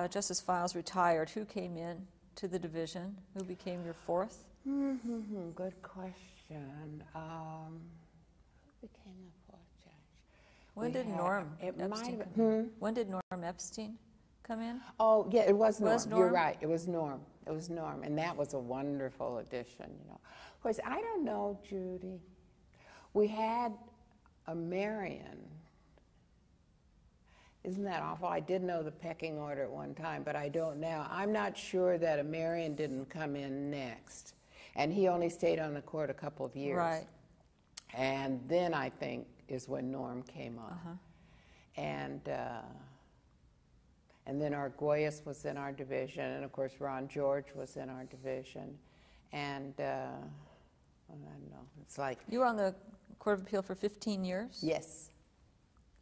Justice Files retired, who came in to the division? Who became your fourth? Good question. Who became the fourth judge? When did Norm Epstein come in? When did Norm Epstein come in? Oh, yeah, it was Norm. Norm? You're right. It was Norm. It was Norm, and that was a wonderful addition. Of course, I don't know, Judy. We had a Marion. Isn't that awful? I did know the pecking order at one time, but I don't now. I'm not sure that a Marion didn't come in next. And he only stayed on the court a couple of years. Right. And then I think is when Norm came on. And then Arguelles was in our division, and of course Ron George was in our division. And I don't know, it's like... You were on the Court of Appeal for 15 years? Yes.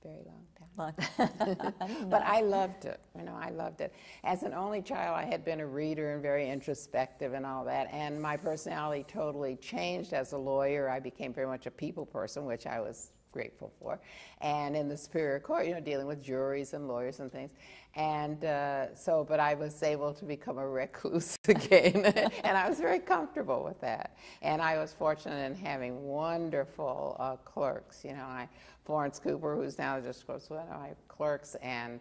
Very long time. Long. But I loved it. I loved it. As an only child, I had been a reader and very introspective and all that, and my personality totally changed as a lawyer. I became very much a people person, which I was grateful for. And in the Superior Court, dealing with juries and lawyers and things. And but I was able to become a recluse again, and I was very comfortable with that. And I was fortunate in having wonderful clerks. Florence Cooper, who's now just one of my clerks, and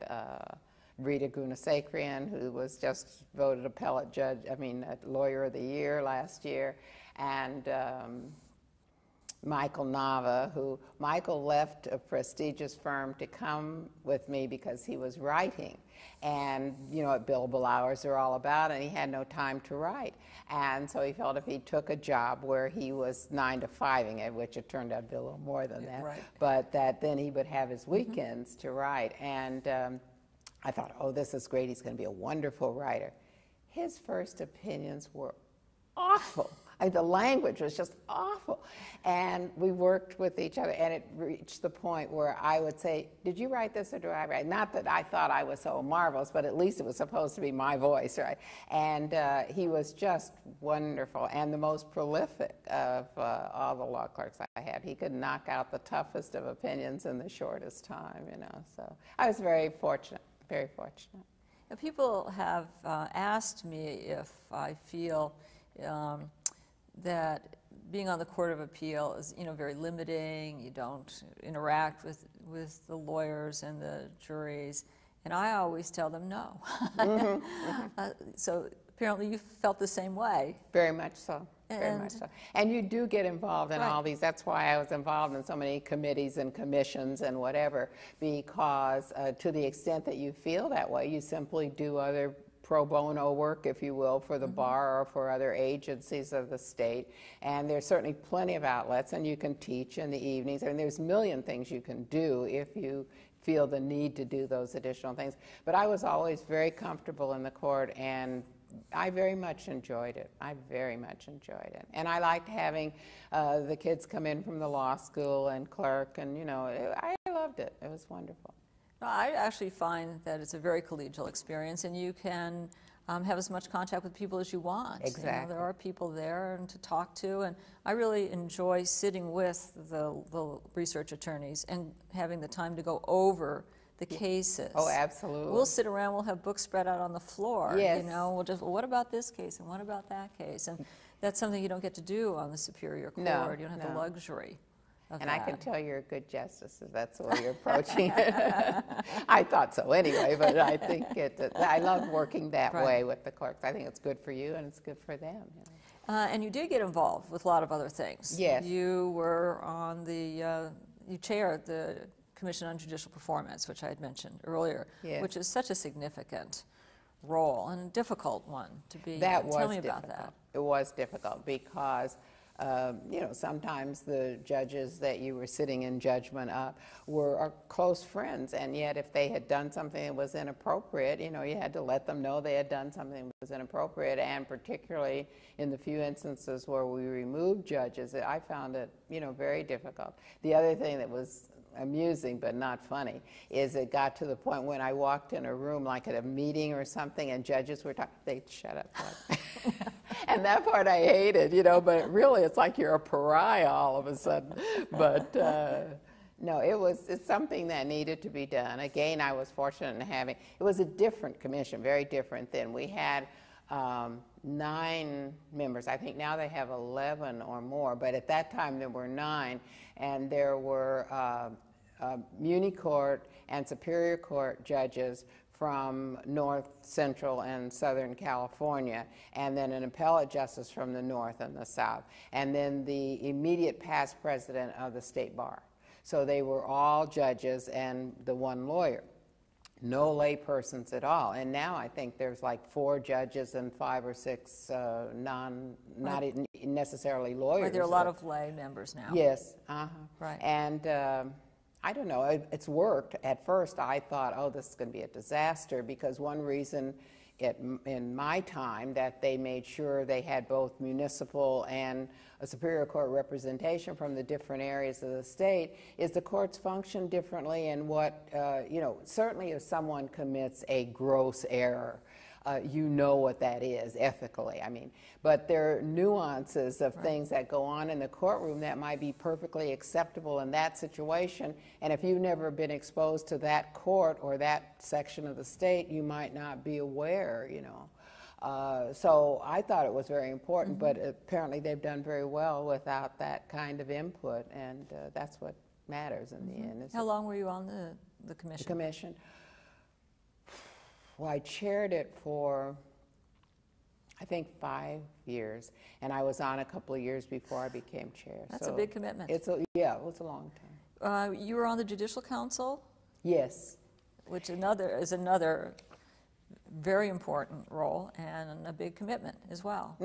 Rita Gunasekrian, who was just voted appellate lawyer of the year last year, and Michael Nava, Michael left a prestigious firm to come with me because he was writing. And, what billable hours are all about, and he had no time to write. And so he felt if he took a job where he was 9 to 5-ing it, which it turned out to be a little more than that, right. but that then he would have his weekends to write. And I thought, oh, this is great. He's going to be a wonderful writer. His first opinions were awful. The language was just awful. And we worked with each other, and it reached the point where I would say, did you write this or do I write? Not that I thought I was so marvelous, but at least it was supposed to be my voice, right? And he was just wonderful and the most prolific of all the law clerks I had. He could knock out the toughest of opinions in the shortest time, So I was very fortunate, very fortunate. People have asked me if I feel that being on the Court of Appeal is, very limiting. You don't interact with the lawyers and the juries, and I always tell them no. So apparently you felt the same way. Very much so. Very much so. And you do get involved in all these. That's why I was involved in so many committees and commissions and whatever, because to the extent that you feel that way, you simply do other pro bono work, if you will, for the bar or for other agencies of the state. And there's certainly plenty of outlets, and you can teach in the evenings. There's a million things you can do if you feel the need to do those additional things. But I was always very comfortable in the court, and I very much enjoyed it. I very much enjoyed it. And I liked having the kids come in from the law school and clerk, and, I loved it. It was wonderful. I actually find that it's a very collegial experience, and you can have as much contact with people as you want. Exactly. There are people there and to talk to, and I really enjoy sitting with the research attorneys and having the time to go over the cases. Oh, absolutely. We'll sit around, we'll have books spread out on the floor. Yes. We'll just, what about this case and what about that case? And that's something you don't get to do on the Superior Court. No, you don't have the luxury. And I can tell you're a good justice if that's the way you're approaching it. I thought so anyway, but I think I love working that way with the clerks. I think it's good for you and it's good for them. And you did get involved with a lot of other things. Yes. You were on you chaired the Commission on Judicial Performance, which I had mentioned earlier, which is such a significant role and a difficult one to be. Tell me about that. It was difficult because sometimes the judges that you were sitting in judgment of were close friends, and yet if they had done something that was inappropriate, you had to let them know they had done something that was inappropriate, and particularly in the few instances where we removed judges, I found it, very difficult. The other thing that was amusing but not funny is it got to the point when I walked in a room like at a meeting or something and judges were talking, they'd shut up. And that part I hated, but really it's like you're a pariah all of a sudden. But no, it's something that needed to be done. Again, I was fortunate in having, it was a different commission, very different then. We had 9 members. I think now they have 11 or more, but at that time there were 9, and there were Muni Court and Superior Court judges from North, Central, and Southern California, and then an appellate justice from the North and the South, and then the immediate past president of the state bar. So they were all judges and the one lawyer. No lay persons at all. And now I think there's like 4 judges and 5 or 6 not necessarily lawyers. There are a lot of lay members now. Yes. Right. And I don't know, it's worked. At first I thought, oh, this is going to be a disaster, because one reason in my time that they made sure they had both municipal and a Superior Court representation from the different areas of the state is the courts function differently, and what, certainly if someone commits a gross error, you know what that is ethically. I mean, but there are nuances of things that go on in the courtroom that might be perfectly acceptable in that situation, and if you've never been exposed to that court or that section of the state, you might not be aware, you know. So I thought it was very important, but apparently they've done very well without that kind of input, and that's what matters in the end. How long were you on the commission? The commission? Well, I chaired it for, I think, 5 years, and I was on a couple of years before I became chair. That's a big commitment. Yeah, it was a long time. You were on the Judicial Council? Yes. Which is another very important role and a big commitment as well.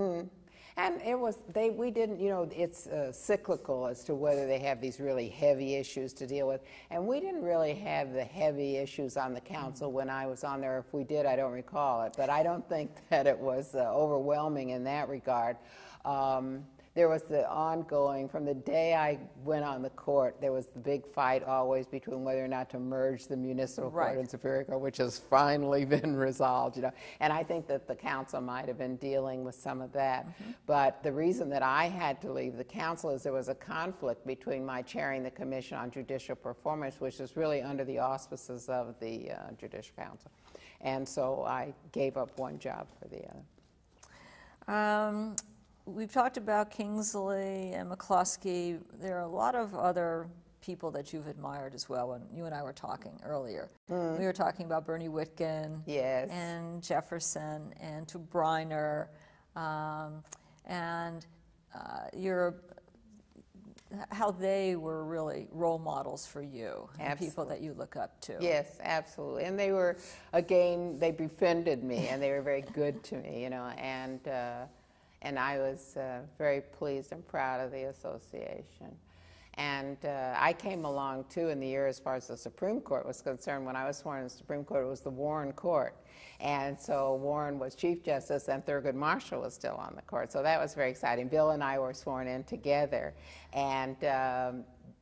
And it was, we didn't, you know, it's cyclical as to whether they have these really heavy issues to deal with. And we didn't really have the heavy issues on the council when I was on there. If we did, I don't recall it. But I don't think that it was overwhelming in that regard. There was the ongoing, from the day I went on the court, there was the big fight always between whether or not to merge the municipal court and superior court, which has finally been resolved, you know. And I think that the council might have been dealing with some of that. But the reason that I had to leave the council is there was a conflict between my chairing the Commission on Judicial Performance, which is really under the auspices of the Judicial Council. And so I gave up one job for the other. We've talked about Kingsley and McCloskey. There are a lot of other people that you've admired as well, when you and I were talking earlier. We were talking about Bernie Whitkin and Jefferson and to Briner, and how they were really role models for you, and people that you look up to. Yes, absolutely. And they were, again, they befriended me, and they were very good to me, you know, and I was very pleased and proud of the association. And I came along, too, in the year as far as the Supreme Court was concerned. When I was sworn in the Supreme Court, it was the Warren Court. And so Warren was Chief Justice, and Thurgood Marshall was still on the court. So that was very exciting. Bill and I were sworn in together. And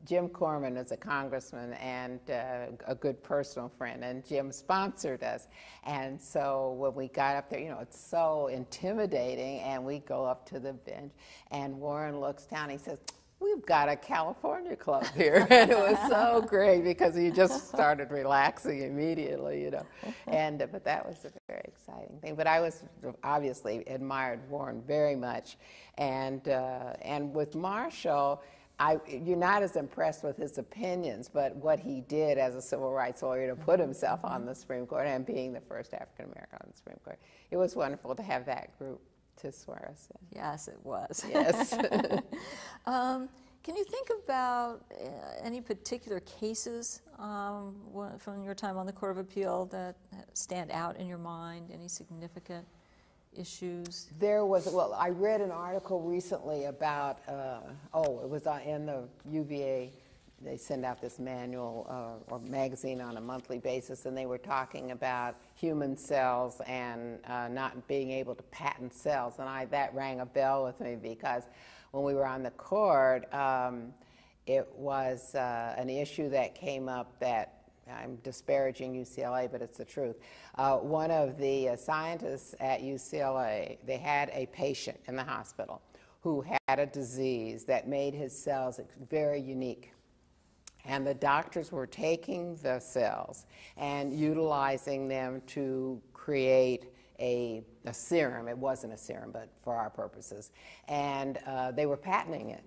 Jim Corman is a congressman and a good personal friend, and Jim sponsored us. And so when we got up there, you know, it's so intimidating, and we go up to the bench, and Warren looks down, he says, "We've got a California club here." And it was so great because he just started relaxing immediately, you know. And but that was a very exciting thing. But I was obviously admired Warren very much, and with Marshall, you're not as impressed with his opinions, but what he did as a civil rights lawyer to put himself on the Supreme Court and being the first African American on the Supreme Court, it was wonderful to have that group to swear us in. Yes, it was. Yes. Can you think about any particular cases from your time on the Court of Appeal that stand out in your mind? Any significant issues? There was, well, I read an article recently about, it was in the UVA. They send out this manual or magazine on a monthly basis, and they were talking about human cells and not being able to patent cells. And that rang a bell with me because when we were on the court, it was an issue that came up that I'm disparaging UCLA, but it's the truth. One of the scientists at UCLA, they had a patient in the hospital who had a disease that made his cells very unique. And the doctors were taking the cells and utilizing them to create a serum. It wasn't a serum, but for our purposes. And they were patenting it.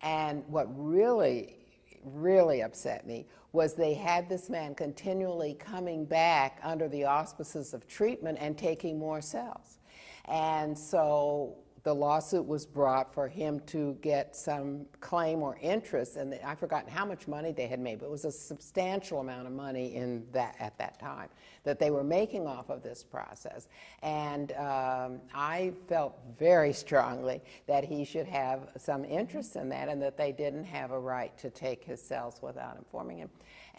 And what really upset me was they had this man continually coming back under the auspices of treatment and taking more cells. And so the lawsuit was brought for him to get some claim or interest, and I've forgotten how much money they had made, but it was a substantial amount of money at that time that they were making off of this process. And I felt very strongly that he should have some interest in that, and that they didn't have a right to take his cells without informing him.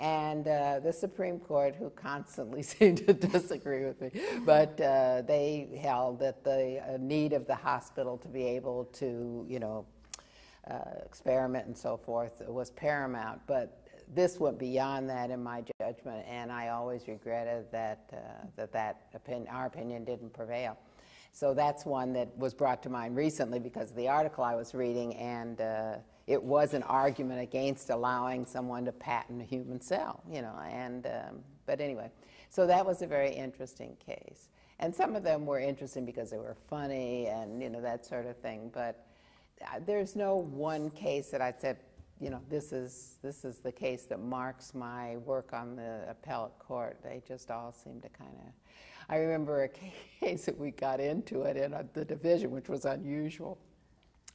And the Supreme Court, who constantly seemed to disagree with me, but they held that the need of the hospital to be able to, you know, experiment and so forth was paramount. But this went beyond that in my judgment, and I always regretted that our opinion didn't prevail. So that's one that was brought to mind recently because of the article I was reading, and it was an argument against allowing someone to patent a human cell, you know, and but anyway, so that was a very interesting case. And some of them were interesting because they were funny and, you know, that sort of thing, but there's no one case that I said, you know, this is the case that marks my work on the appellate court. They just all seem to kind of, I remember a case that we got into it in the division, which was unusual.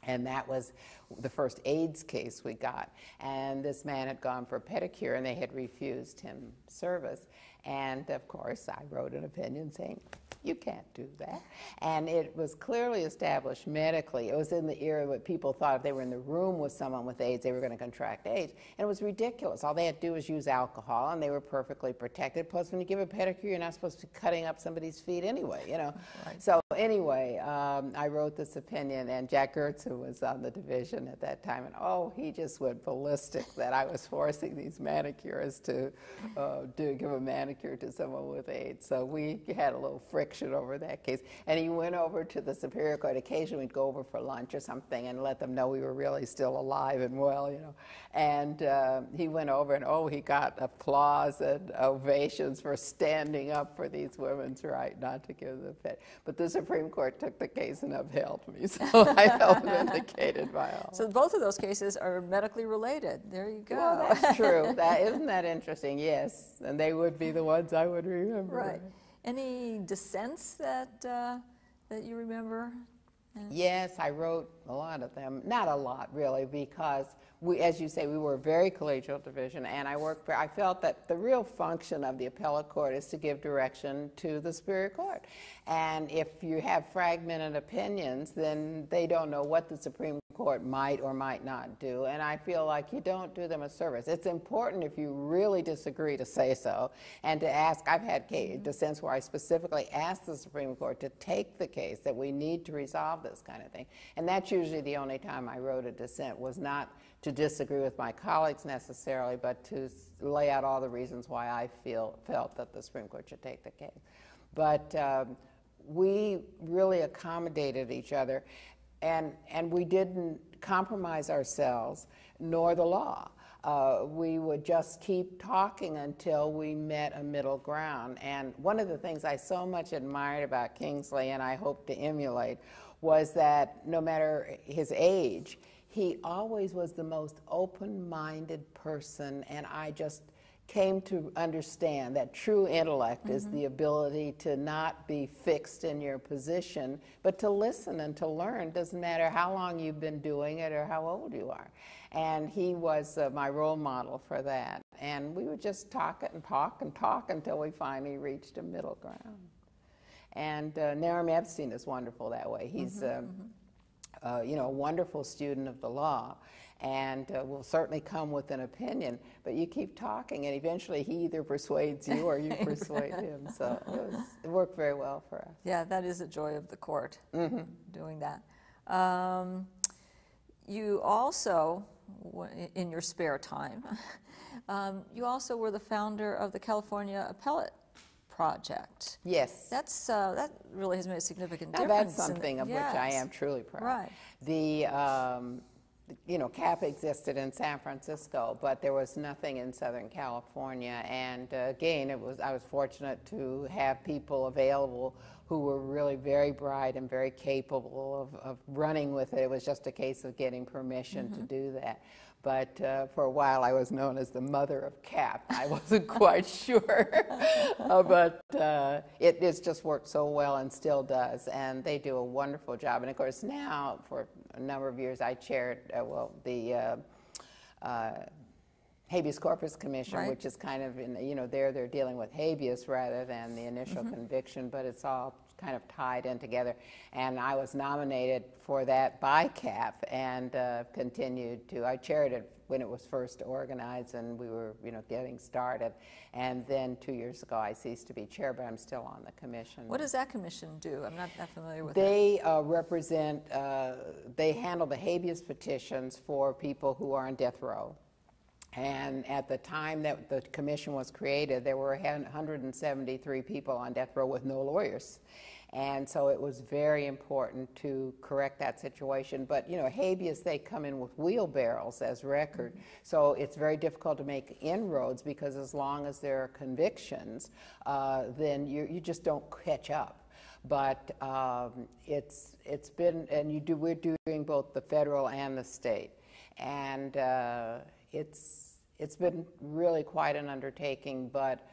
And that was the first AIDS case we got. And this man had gone for a pedicure and they had refused him service. And of course, I wrote an opinion saying, you can't do that. And it was clearly established medically. It was in the era where people thought if they were in the room with someone with AIDS, they were going to contract AIDS. And it was ridiculous. All they had to do was use alcohol, and they were perfectly protected. Plus, when you give a pedicure, you're not supposed to be cutting up somebody's feet anyway, you know. Right. So anyway, I wrote this opinion, and Jack Gertz, who was on the division at that time, and oh, he just went ballistic that I was forcing these manicurists to give a manicure to someone with AIDS. So we had a little friction over that case. And he went over to the Superior Court. Occasionally we'd go over for lunch or something and let them know we were really still alive and well, you know. And he went over and, oh, he got applause and ovations for standing up for these women's right not to give the fit. But the Supreme Court took the case and upheld me, so I felt vindicated by all. So both of those cases are medically related. There you go. Well, that's true. Isn't that interesting? Yes. And they would be the ones I would remember. Right. Any dissents that that you remember? Yes, I wrote a lot of them. Not a lot, really, because we, as you say, we were a very collegial division, and I felt that the real function of the appellate court is to give direction to the Superior Court. And if you have fragmented opinions, then they don't know what the Supreme Court might or might not do, and I feel like you don't do them a service. It's important if you really disagree to say so and to ask. I've had dissents where I specifically asked the Supreme Court to take the case, that we need to resolve this kind of thing. And that's usually the only time I wrote a dissent, was not to disagree with my colleagues necessarily, but to lay out all the reasons why I felt that the Supreme Court should take the case. But we really accommodated each other. And we didn't compromise ourselves, nor the law. We would just keep talking until we met a middle ground. And one of the things I so much admired about Kingsley, and I hope to emulate, was that no matter his age, he always was the most open-minded person, and I just came to understand that true intellect is the ability to not be fixed in your position, but to listen and to learn. Doesn't matter how long you've been doing it or how old you are. And he was my role model for that. And we would just talk and talk and talk until we finally reached a middle ground. And Naram Epstein is wonderful that way. He's you know, a wonderful student of the law, and will certainly come with an opinion, but you keep talking, and eventually he either persuades you or you persuade him. So it worked very well for us. Yeah, that is a joy of the court, doing that. You also, in your spare time, you also were the founder of the California Appellate Project. Yes. That really has made a significant difference. That's something of which I am truly proud. Right. The you know, CAP existed in San Francisco, but there was nothing in Southern California. And again, I was fortunate to have people available who were really very bright and very capable of running with it. It was just a case of getting permission to do that. But for a while, I was known as the mother of CAP. I wasn't quite sure, but it's just worked so well and still does, and they do a wonderful job. And of course, now for a number of years, I chaired the Habeas Corpus Commission, which is kind of you know, they're dealing with habeas rather than the initial conviction, but it's all kind of tied in together. And I was nominated for that by CAP and continued to. I chaired it when it was first organized and we were, you know, getting started. And then 2 years ago, I ceased to be chair, but I'm still on the commission. What does that commission do? I'm not that familiar with They represent, they handle the habeas petitions for people who are on death row. And at the time that the commission was created, there were 173 people on death row with no lawyers. And so it was very important to correct that situation. But, you know, habeas, they come in with wheelbarrows as record. So it's very difficult to make inroads because as long as there are convictions, then you just don't catch up. But it's been, and we're doing both the federal and the state. And it's been really quite an undertaking, but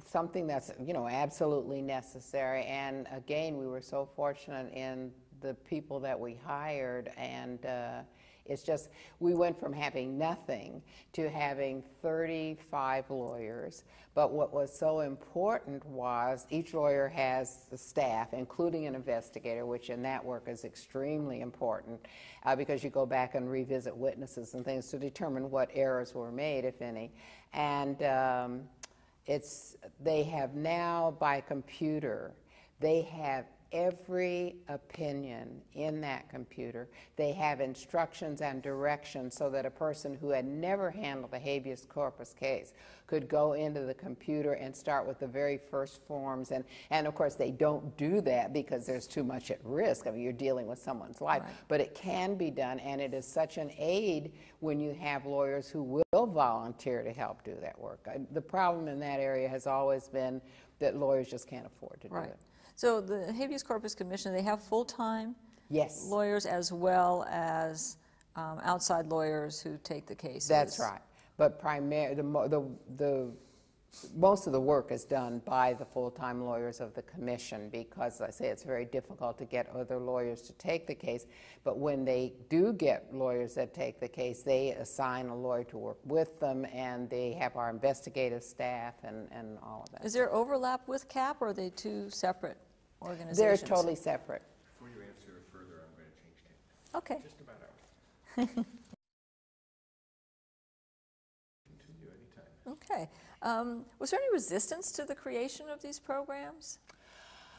something that's, you know, absolutely necessary. And again, we were so fortunate in the people that we hired, and it's just, we went from having nothing to having 35 lawyers. But what was so important was each lawyer has the staff, including an investigator, which in that work is extremely important because you go back and revisit witnesses and things to determine what errors were made, if any. And they have now, by computer, they have every opinion in that computer. They have instructions and directions so that a person who had never handled a habeas corpus case could go into the computer and start with the very first forms. And of course, they don't do that because there's too much at risk. I mean, you're dealing with someone's life. Right. But it can be done, and it is such an aid when you have lawyers who will volunteer to help do that work. The problem in that area has always been that lawyers just can't afford to do it. So the Habeas Corpus Commission, they have full-time lawyers as well as outside lawyers who take the cases. That's right. But most of the work is done by the full-time lawyers of the commission because, as I say, it's very difficult to get other lawyers to take the case. But when they do get lawyers that take the case, they assign a lawyer to work with them, and they have our investigative staff and all of that. Is there overlap with CAP, or are they two separate organizations? They're totally separate. Before you answer further, I'm going to change tack. Okay. Just about out. Continue anytime. Okay. Was there any resistance to the creation of these programs?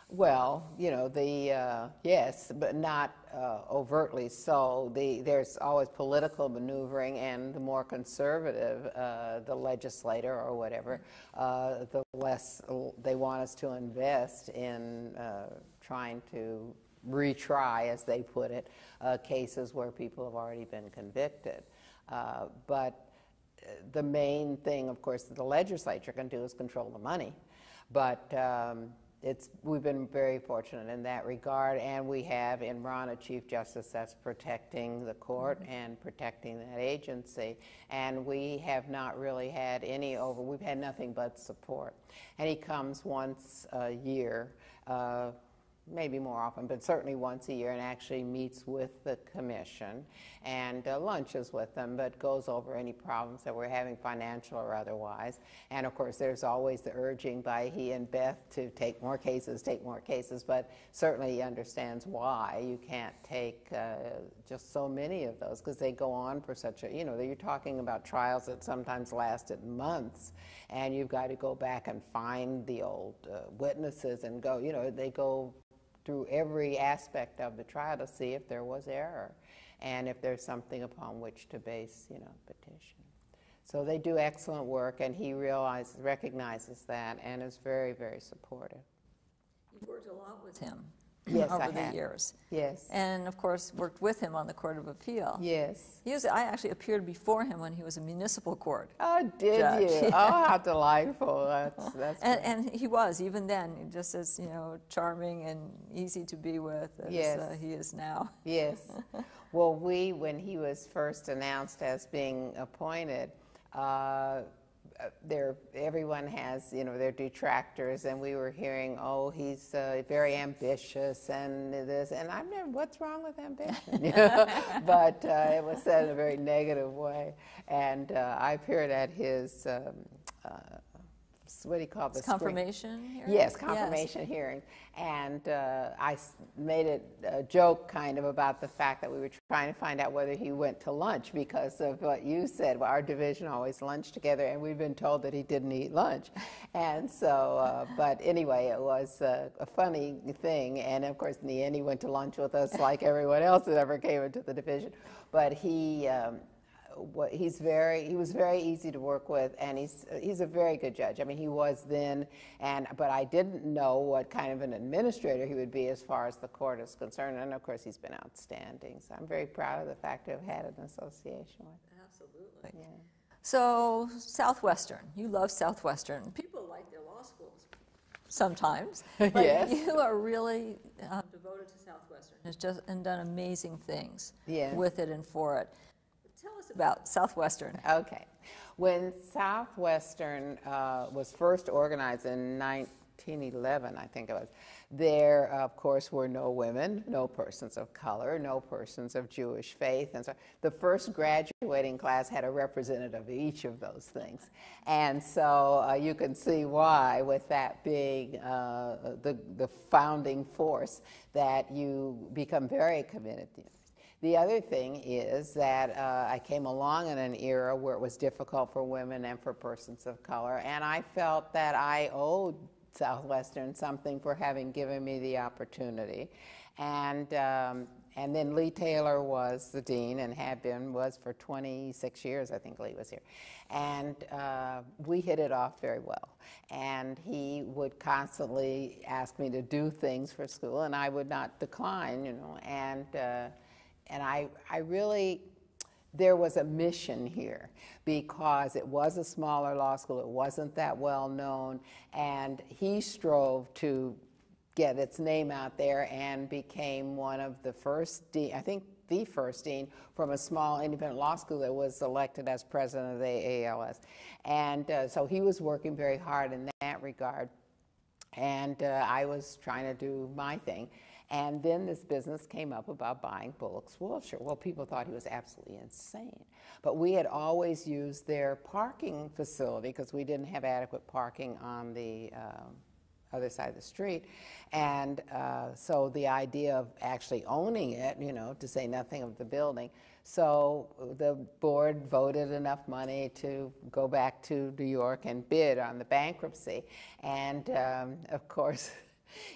Well, you know, yes, but not overtly so. There's always political maneuvering, and the more conservative the legislator or whatever, the less they want us to invest in trying to retry, as they put it, cases where people have already been convicted. But the main thing, of course, that the legislature can do is control the money. But we've been very fortunate in that regard, and we have in Ron a Chief Justice that's protecting the court and protecting that agency, and we have not really had we've had nothing but support. And he comes once a year, maybe more often, but certainly once a year, and actually meets with the commission and lunches with them, but goes over any problems that we're having, financial or otherwise. And of course, there's always the urging by he and Beth to take more cases, but certainly he understands why you can't take just so many of those, because they go on for such a, you know, you're talking about trials that sometimes lasted months, and you've got to go back and find the old witnesses and go, you know, they go through every aspect of the trial to see if there was error and if there's something upon which to base, you know, petition. So they do excellent work, and he recognizes that and is very, very supportive. You've worked a lot with him over the years. Yes. And of course worked with him on the Court of Appeal. Yes. I actually appeared before him when he was a municipal court. Oh, did judge. you? Yeah. Oh, how delightful. That's and he was, even then, just as, you know, charming and easy to be with as he is now. Yes. Well, when he was first announced as being appointed, everyone has, you know, their detractors, and we were hearing, oh, he's very ambitious and this, and I'm never, what's wrong with ambition? But it was said in a very negative way. And I appeared at his, what do you call this? Confirmation hearing? Yes, confirmation hearing. And I made a joke kind of about the fact that we were trying to find out whether he went to lunch because of what you said. Well, our division always lunched together, and we've been told that he didn't eat lunch. And so, but anyway, it was a funny thing. And of course, in the end, he went to lunch with us like everyone else that ever came into the division. But he he was very easy to work with, and he's a very good judge. I mean, he was then, but I didn't know what kind of an administrator he would be as far as the court is concerned, and of course he's been outstanding. So I'm very proud of the fact to have had an association with him. Absolutely. Yeah. So Southwestern, you love Southwestern. People like their law schools sometimes, but Yes. you are really devoted to Southwestern. Has just and done amazing things Yes. with it and for it. Tell us about Southwestern. Okay. When Southwestern was first organized in 1911, I think it was, there, of course, were no women, no persons of color, no persons of Jewish faith. And so the first graduating class had a representative of each of those things. And so you can see why, with that being the founding force, that you become very committed to. The other thing is that I came along in an era where it was difficult for women and for persons of color, and I felt that I owed Southwestern something for having given me the opportunity. And then Lee Taylor was the dean and was for 26 years, I think Lee was here. And we hit it off very well. And he would constantly ask me to do things for school, and I would not decline, you know. And I really, there was a mission here because it was a smaller law school, it wasn't that well known, and he strove to get its name out there and became one of the first dean, I think the first dean from a small independent law school that was elected as president of the AALS. And so he was working very hard in that regard, and I was trying to do my thing. And then this business came up about buying Bullock's Wilshire. Well, people thought he was absolutely insane. But we had always used their parking facility because we didn't have adequate parking on the other side of the street. And so the idea of actually owning it, you know, to say nothing of the building. So the board voted enough money to go back to New York and bid on the bankruptcy. And of course,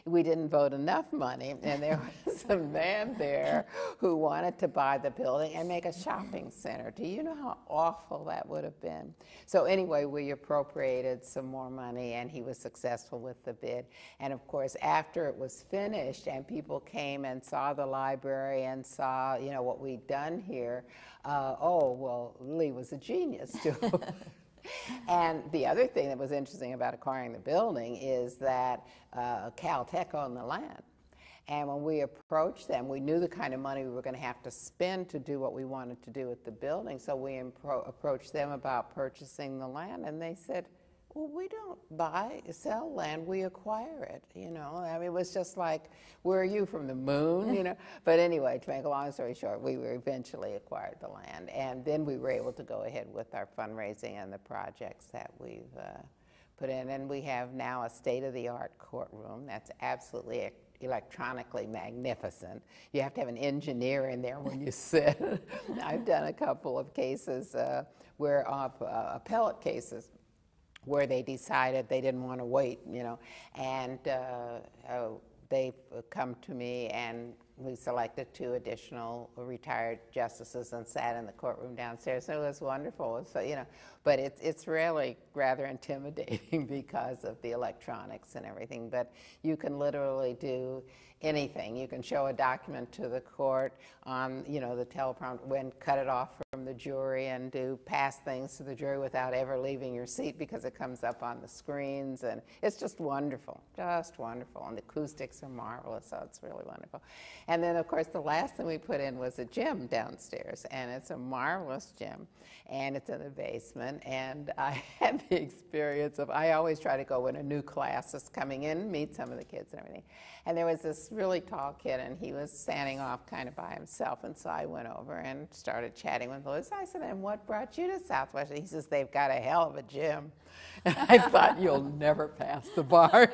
we didn't vote enough money, and there was a man there who wanted to buy the building and make a shopping center. Do you know how awful that would have been? So anyway, we appropriated some more money, and he was successful with the bid. And of course, after it was finished and people came and saw the library and saw, you know, what we'd done here, oh, well, Lee was a genius too. And the other thing that was interesting about acquiring the building is that Caltech owned the land. And when we approached them, we knew the kind of money we were going to have to spend to do what we wanted to do with the building. So we approached them about purchasing the land, and they said, well, we don't sell land, we acquire it, you know. I mean, it was just like, where are you, from the moon, you know? But anyway, to make a long story short, we eventually acquired the land, and then we were able to go ahead with our fundraising and the projects that we've put in. And we have now a state-of-the-art courtroom that's absolutely electronically magnificent. You have to have an engineer in there when you sit. I've done a couple of cases where appellate cases where they decided they didn't want to wait, you know, and they come to me, and we selected 2 additional retired justices and sat in the courtroom downstairs. So it was wonderful. So, you know, but it's really rather intimidating because of the electronics and everything. But you can literally do anything. You can show a document to the court on, you know, the teleprompter, and cut it off from the jury and pass things to the jury without ever leaving your seat because it comes up on the screens, and it's just wonderful, and the acoustics are marvelous, so it's really wonderful. And then, of course, the last thing we put in was a gym downstairs, and it's a marvelous gym, and it's in the basement, and I had the experience of, I always try to go when a new class is coming in, meet some of the kids and everything, and there was this really tall kid, and he was standing off kind of by himself, and so I went over and started chatting with Louis. I said, and what brought you to Southwestern? He says, they've got a hell of a gym. And I thought, you'll never pass the bar.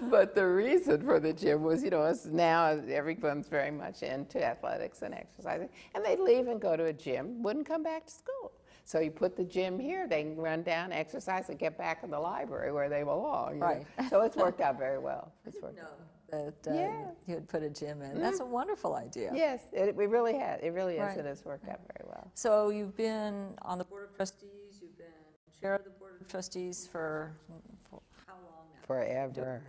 But the reason for the gym was, you know, now everyone's very much into athletics and exercising, and they'd leave and go to a gym, wouldn't come back to school. So you put the gym here, they can run down, exercise, and get back in the library where they belong. Right. So it's worked out very well. I didn't know that Yeah. you had put a gym in. That's a wonderful idea. Yes, it really has. It really is. Right. It has worked out very well. So you've been on the Board of Trustees, you've been chair of the Board of Trustees for how long now? Forever.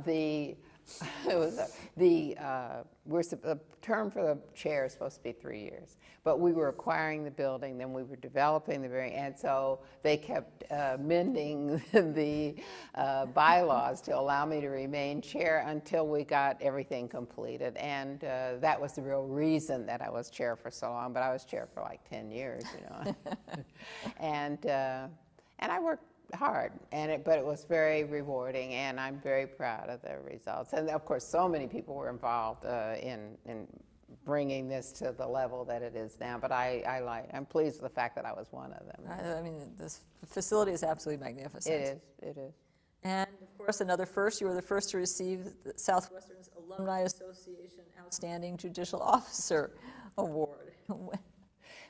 The term for the chair is supposed to be 3 years, but we were acquiring the building, then we were developing the building, and so they kept mending the bylaws to allow me to remain chair until we got everything completed, and that was the real reason that I was chair for so long. But I was chair for like 10 years, you know, and I worked hard, but it was very rewarding, and I'm very proud of the results. And of course, so many people were involved in bringing this to the level that it is now. But I'm pleased with the fact that I was one of them. I mean, this facility is absolutely magnificent. It is. It is. And of course, another first, you were the first to receive the Southwestern's Alumni Association Outstanding Judicial Officer Award.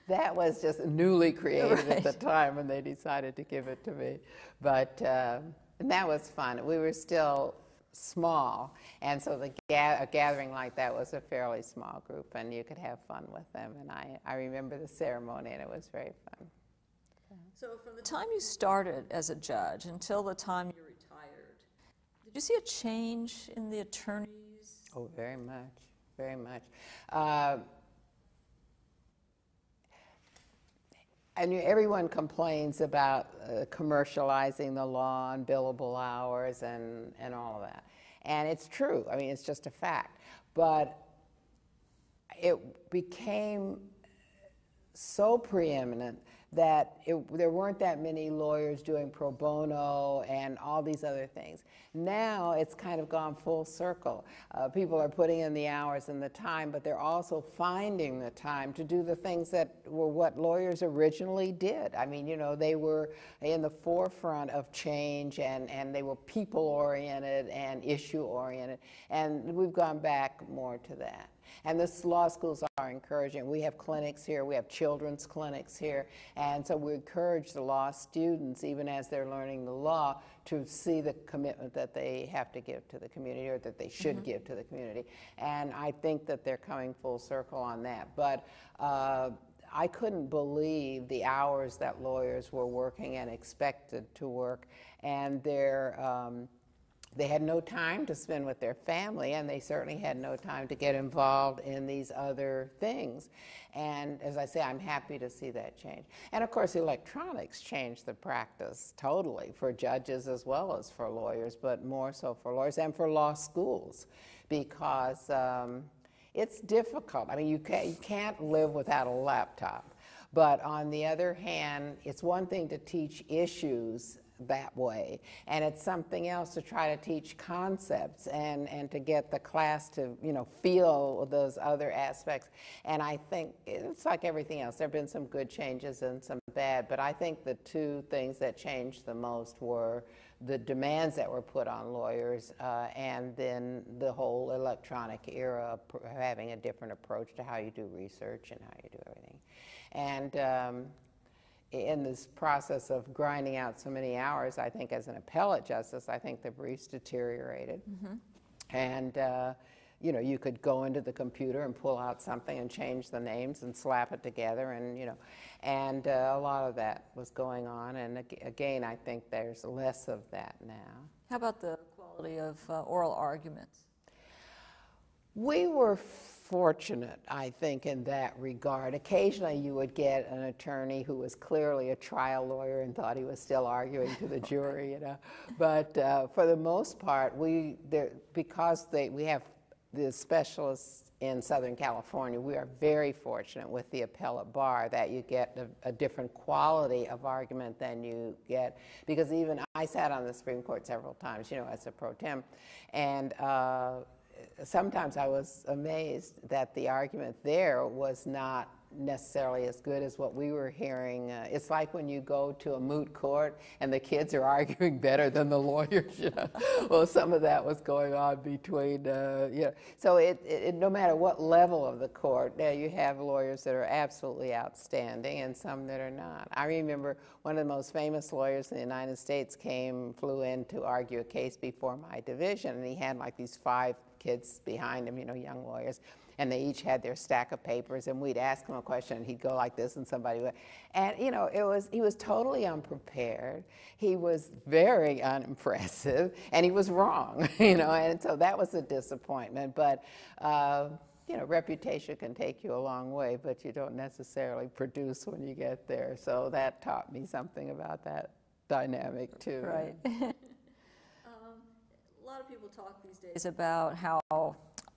That was just newly created Right. at the time when they decided to give it to me. But and that was fun. We were still small, and so a gathering like that was a fairly small group, and you could have fun with them. And I remember the ceremony, and it was very fun. So from the time you started as a judge until the time you retired, did you see a change in the attorneys? Oh, very much, very much. And everyone complains about commercializing the law and billable hours and all of that. And it's true. I mean, it's just a fact. But it became so preeminent that there weren't that many lawyers doing pro bono and all these other things. Now it's kind of gone full circle. People are putting in the hours and the time, but they're also finding the time to do the things that were what lawyers originally did. I mean, you know, they were in the forefront of change, and they were people-oriented and issue-oriented, and we've gone back more to that. And the law schools are encouraging. We have clinics here, we have children's clinics here, and so we encourage the law students, even as they're learning the law, to see the commitment that they have to give to the community, or that they should give to the community. And I think that they're coming full circle on that. But I couldn't believe the hours that lawyers were working and expected to work, and they had no time to spend with their family, and they certainly had no time to get involved in these other things. And as I say, I'm happy to see that change. And of course, electronics changed the practice totally for judges as well as for lawyers, but more so for lawyers and for law schools, because it's difficult. I mean, you can't live without a laptop. But on the other hand, it's one thing to teach issues that way, and it's something else to try to teach concepts and to get the class to, you know, feel those other aspects. And I think it's like everything else. There have been some good changes and some bad, but I think the two things that changed the most were the demands that were put on lawyers, and then the whole electronic era of having a different approach to how you do research and how you do everything. And in this process of grinding out so many hours, I think as an appellate justice, I think the briefs deteriorated. And you know, you could go into the computer and pull out something and change the names and slap it together, and you know, and a lot of that was going on. And again, I think there's less of that now. How about the quality of oral arguments? We were fortunate, I think, in that regard. Occasionally you would get an attorney who was clearly a trial lawyer and thought he was still arguing to the jury, you know. But for the most part, because we have the specialists in Southern California, we are very fortunate with the appellate bar that you get a different quality of argument than you get, because even I sat on the Supreme Court several times, you know, as a pro tem, and sometimes I was amazed that the argument there was not necessarily as good as what we were hearing. It's like when you go to a moot court and the kids are arguing better than the lawyers, you know. Well, some of that was going on between, So no matter what level of the court, you have lawyers that are absolutely outstanding and some that are not. I remember one of the most famous lawyers in the United States flew in to argue a case before my division, and he had like these 5 kids behind him, you know, young lawyers. And they each had their stack of papers, and we'd ask him a question, and he'd go like this, and somebody would. And, you know, he was totally unprepared. He was very unimpressive, and he was wrong, you know, and so that was a disappointment. But, you know, reputation can take you a long way, but you don't necessarily produce when you get there. So that taught me something about that dynamic, too. Right. A lot of people talk these days about how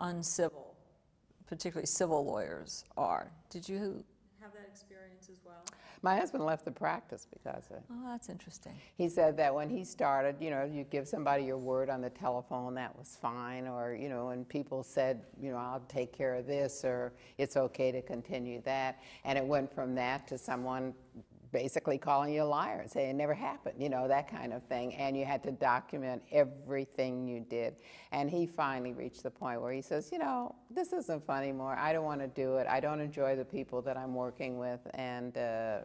uncivil particularly civil lawyers are. Did you have that experience as well? My husband left the practice because of it. Oh, that's interesting. He said that when he started, you know, you give somebody your word on the telephone, that was fine, or, you know, and people said, you know, I'll take care of this, or it's okay to continue that. And it went from that to someone basically calling you a liar and saying it never happened, you know, that kind of thing. And you had to document everything you did. And he finally reached the point where he says, you know, this isn't fun anymore. I don't want to do it. I don't enjoy the people that I'm working with, and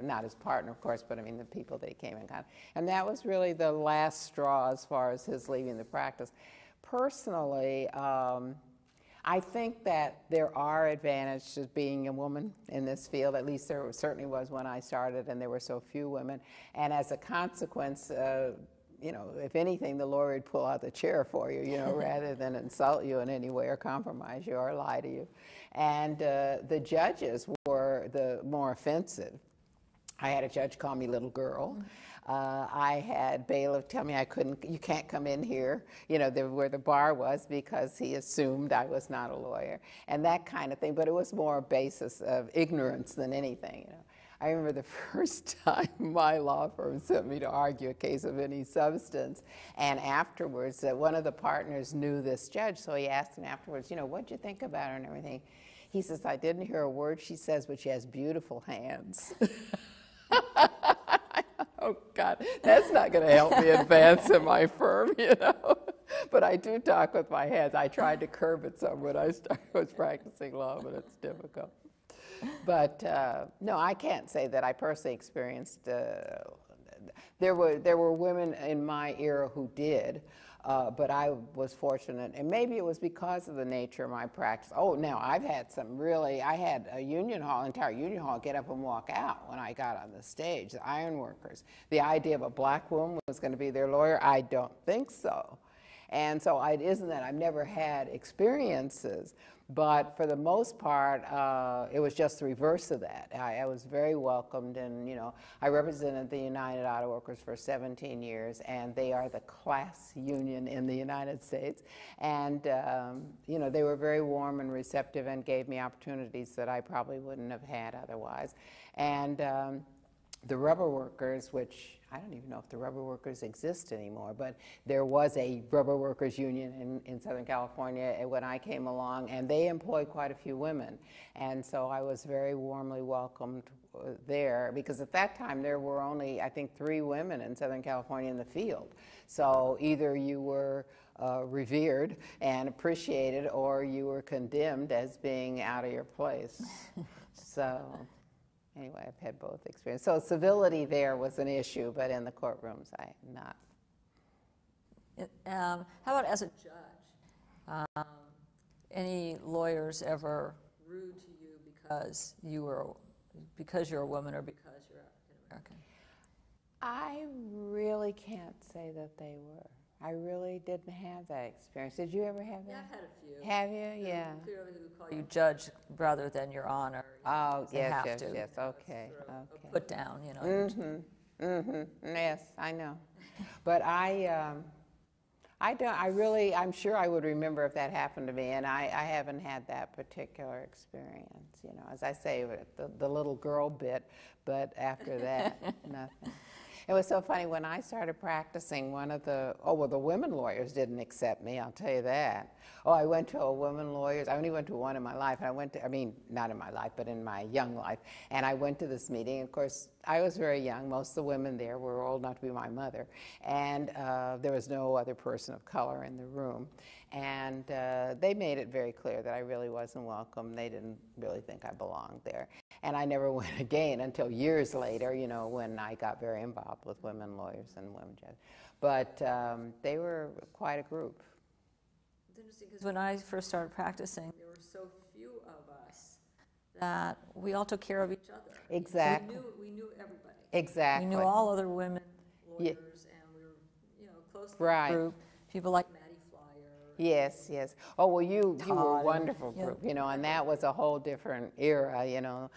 not his partner, of course, but I mean the people that he came in contact. And that was really the last straw as far as his leaving the practice. Personally, I think that there are advantages to being a woman in this field. At least there certainly was when I started, and there were so few women. And as a consequence, you know, if anything, the lawyer would pull out the chair for you, you know, rather than insult you in any way or compromise you or lie to you. And the judges were the more offensive. I had a judge call me little girl. I had bailiff tell me you can't come in here, you know, where the bar was, because he assumed I was not a lawyer, and that kind of thing. But it was more a basis of ignorance than anything, you know. I remember the first time my law firm sent me to argue a case of any substance, and afterwards, one of the partners knew this judge, so he asked him afterwards, you know, what'd you think about her and everything? He says, I didn't hear a word she says, but she has beautiful hands. Oh, God, that's not going to help me advance in my firm, you know. But I do talk with my hands. I tried to curb it some when I was practicing law, but it's difficult. But, no, I can't say that I personally experienced, there were women in my era who did, but I was fortunate, and maybe it was because of the nature of my practice. Oh, now, I've had some really, I had a entire union hall get up and walk out when I got on the stage, the ironworkers. The idea of a black woman was going to be their lawyer, I don't think so. And so it isn't that I've never had experiences, but for the most part, it was just the reverse of that. I was very welcomed, and, you know, I represented the United Auto Workers for 17 years, and they are the class union in the United States. And, you know, they were very warm and receptive and gave me opportunities that I probably wouldn't have had otherwise. And the rubber workers, which I don't even know if the rubber workers exist anymore, but there was a rubber workers union in Southern California when I came along, and they employed quite a few women. And so I was very warmly welcomed there, because at that time there were only, I think, 3 women in Southern California in the field. So either you were revered and appreciated, or you were condemned as being out of your place. So anyway, I've had both experiences. So civility there was an issue, but in the courtrooms, I not. How about as a judge? Any lawyers ever rude to you because you're a woman or because you're African American? I really can't say that they were. I really didn't have that experience. Did you ever have that? Yeah, I've had a few. Have you? Yeah. Clearly, who call you judge rather than your honor. Oh, yes, have yes, to. yes. Okay, Okay. okay. Put down, you know. Mm-hmm. Mm-hmm. Yes, I know. But I don't. I'm sure I would remember if that happened to me, and I haven't had that particular experience. You know, as I say, the little girl bit, but after that, nothing. It was so funny, when I started practicing, one of the, oh, well, the women lawyers didn't accept me, I'll tell you that. Oh, I went to a women lawyers, I only went to one in my life, and I went to, I mean, not in my life, but in my young life, and I went to this meeting. Of course, I was very young. Most of the women there were old enough to be my mother, and there was no other person of color in the room. And they made it very clear that I really wasn't welcome. They didn't really think I belonged there. And I never went again until years later, you know, when I got very involved with women lawyers and women judges. But they were quite a group. It's interesting because when I first started practicing, there were so few of us that we all took care of each other. Exactly. We knew everybody. Exactly. We knew all other women lawyers, and we were, you know, close to the group. People like Maddie Flyer. Yes, yes. Oh, well, you were a Todd, wonderful yeah. group, you know, and that was a whole different era, you know.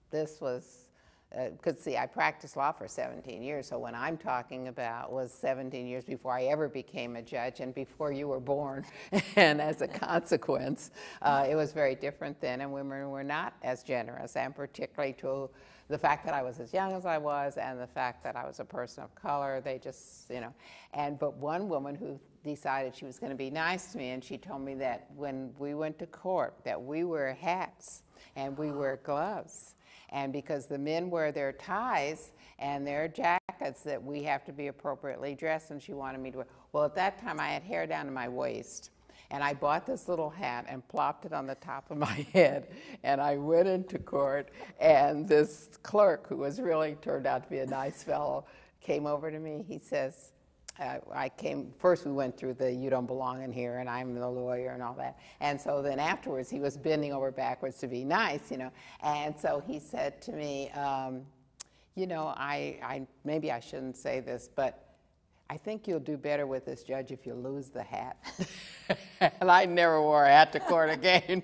This was, because see, I practiced law for 17 years, so when I'm talking about was 17 years before I ever became a judge and before you were born, and as a consequence, it was very different then, and women were not as generous, and particularly to the fact that I was as young as I was and the fact that I was a person of color. They just, you know, but one woman who decided she was going to be nice to me, and she told me that when we went to court that we wear hats and we wear gloves, and because the men wear their ties and their jackets, that we have to be appropriately dressed, and she wanted me to wear. Well, at that time I had hair down to my waist, and I bought this little hat and plopped it on the top of my head, and I went into court, and this clerk, who was really turned out to be a nice fellow, came over to me. He says, first we went through the you don't belong in here and I'm the lawyer and all that. And so then afterwards he was bending over backwards to be nice, you know. And so he said to me, you know, maybe I shouldn't say this, but I think you'll do better with this judge if you lose the hat. And I never wore a hat to court again.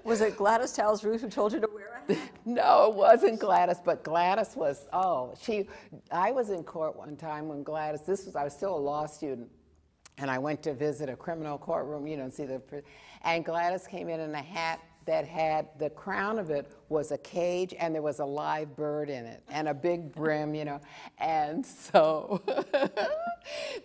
Was it Gladys Towles Ruth who told you to wear a hat? No, it wasn't Gladys, but Gladys was, I was in court one time when Gladys, I was still a law student, and I went to visit a criminal courtroom, you know, and see and Gladys came in a hat that had, the crown of it was a cage, and there was a live bird in it, and a big brim, you know. And so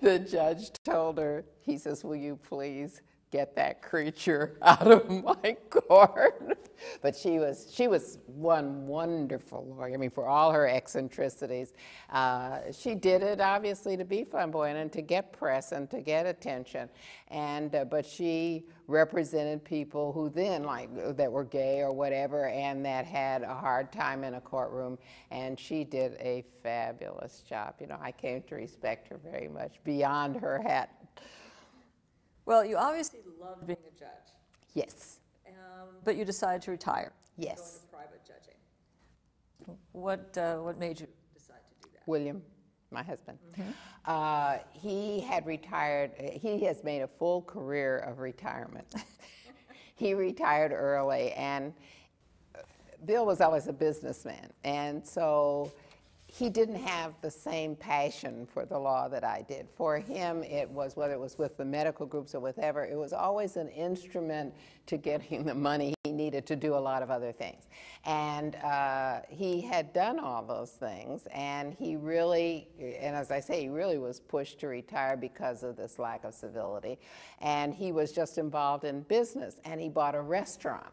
the judge told her, he says, will you please get that creature out of my court? But she was one wonderful lawyer. I mean, for all her eccentricities, she did it obviously to be flamboyant and to get press and to get attention. And but she represented people who then, like, that were gay or whatever, and that had a hard time in a courtroom. And she did a fabulous job. You know, I came to respect her very much beyond her hat. Well, you obviously loved being a judge. Yes. But you decided to retire. Yes. Go into private judging. What made you decide to do that? William, my husband. Mm-hmm. He had retired. He has made a full career of retirement. He retired early, and Bill was always a businessman, and so he didn't have the same passion for the law that I did. For him, it was, whether it was with the medical groups or whatever, it was always an instrument to getting the money he needed to do a lot of other things. And he had done all those things, and he really, and as I say, he really was pushed to retire because of this lack of civility. And he was just involved in business, and he bought a restaurant.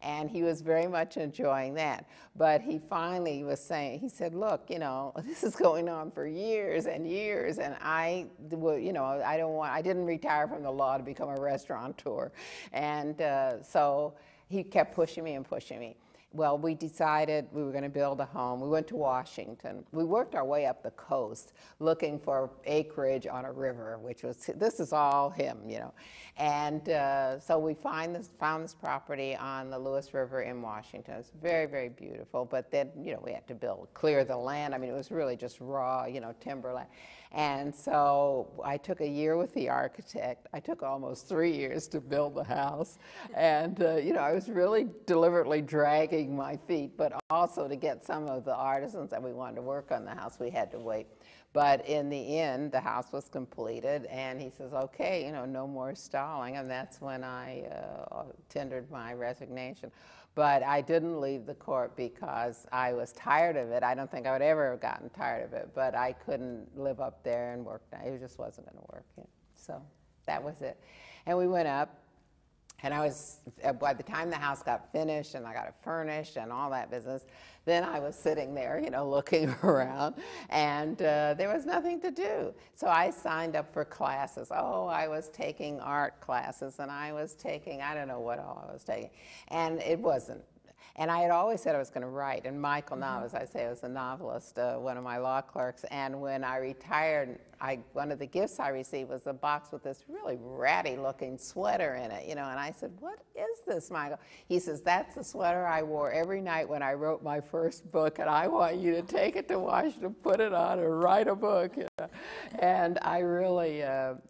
And he was very much enjoying that. But he finally was saying, he said, look, you know, this is going on for years and years, and I didn't retire from the law to become a restaurateur. And so he kept pushing me and pushing me. Well, we decided we were going to build a home. We went to Washington. We worked our way up the coast looking for acreage on a river, which was, this is all him, you know. And so we found this property on the Lewis River in Washington. It's very, very beautiful, but then, you know, we had to clear the land. I mean, it was really just raw, you know, timberland. And so I took a year with the architect. I took almost 3 years to build the house. And, you know, I was really deliberately dragging my feet, but also to get some of the artisans that we wanted to work on the house, we had to wait. But in the end, the house was completed, and he says, okay, you know, no more stalling. And that's when I tendered my resignation. But I didn't leave the court because I was tired of it. I don't think I would ever have gotten tired of it, but I couldn't live up there and work. It just wasn't going to work. So that was it. And we went up. And I was, by the time the house got finished and I got it furnished and all that business, then I was sitting there, looking around, and there was nothing to do. So I signed up for classes. Oh, I was taking art classes, and I was taking, I don't know what all I was taking. And it wasn't. And I had always said I was going to write. And Michael now, as I say, was a novelist, one of my law clerks. And when I retired, one of the gifts I received was a box with this really ratty-looking sweater in it, And I said, "What is this, Michael?" He says, "That's the sweater I wore every night when I wrote my first book, and I want you to take it to Washington, put it on, and write a book." And I really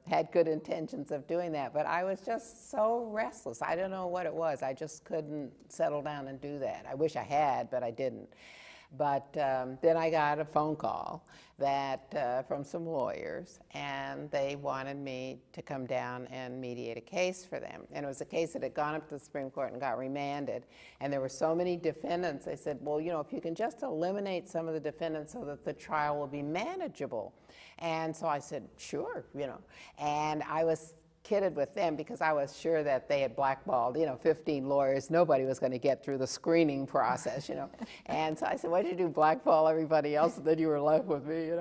had good intentions of doing that, but I was just so restless. I don't know what it was. I just couldn't settle down and do that. I wish I had, but I didn't. But then I got a phone call from some lawyers, and they wanted me to come down and mediate a case for them. And it was a case that had gone up to the Supreme Court and got remanded. And there were so many defendants, they said, "Well, if you can just eliminate some of the defendants so that the trial will be manageable." And so I said, "Sure," And I was kidded with them because I was sure that they had blackballed, 15 lawyers. Nobody was going to get through the screening process, And so I said, "Why did you do, blackball everybody else, and then you were left with me,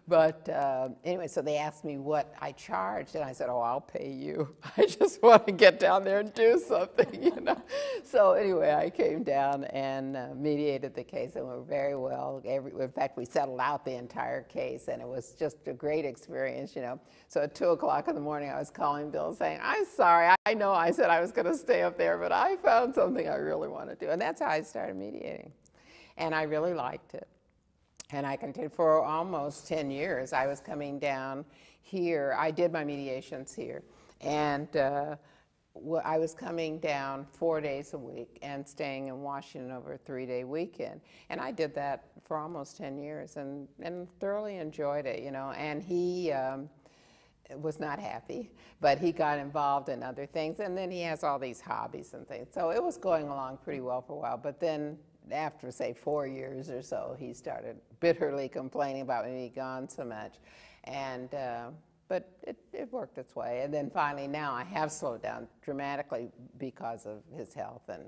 But anyway, so they asked me what I charged, and I said, "Oh, I'll pay you. I just want to get down there and do something, So anyway, I came down and mediated the case, and it went very well. In fact, we settled out the entire case, and it was just a great experience, So at 2 o'clock in the morning, I was calling Bill saying, "I'm sorry, I know I said I was going to stay up there, but I found something I really want to do." And that's how I started mediating. And I really liked it. And I continued for almost 10 years. I was coming down here. I did my mediations here. And I was coming down 4 days a week and staying in Washington over a 3-day weekend. And I did that for almost 10 years and thoroughly enjoyed it, And he was not happy, but he got involved in other things, and then he has all these hobbies and things. So it was going along pretty well for a while, but then after, say, 4 years or so, he started bitterly complaining about me being gone so much. And but it worked its way. And then finally now I have slowed down dramatically because of his health, and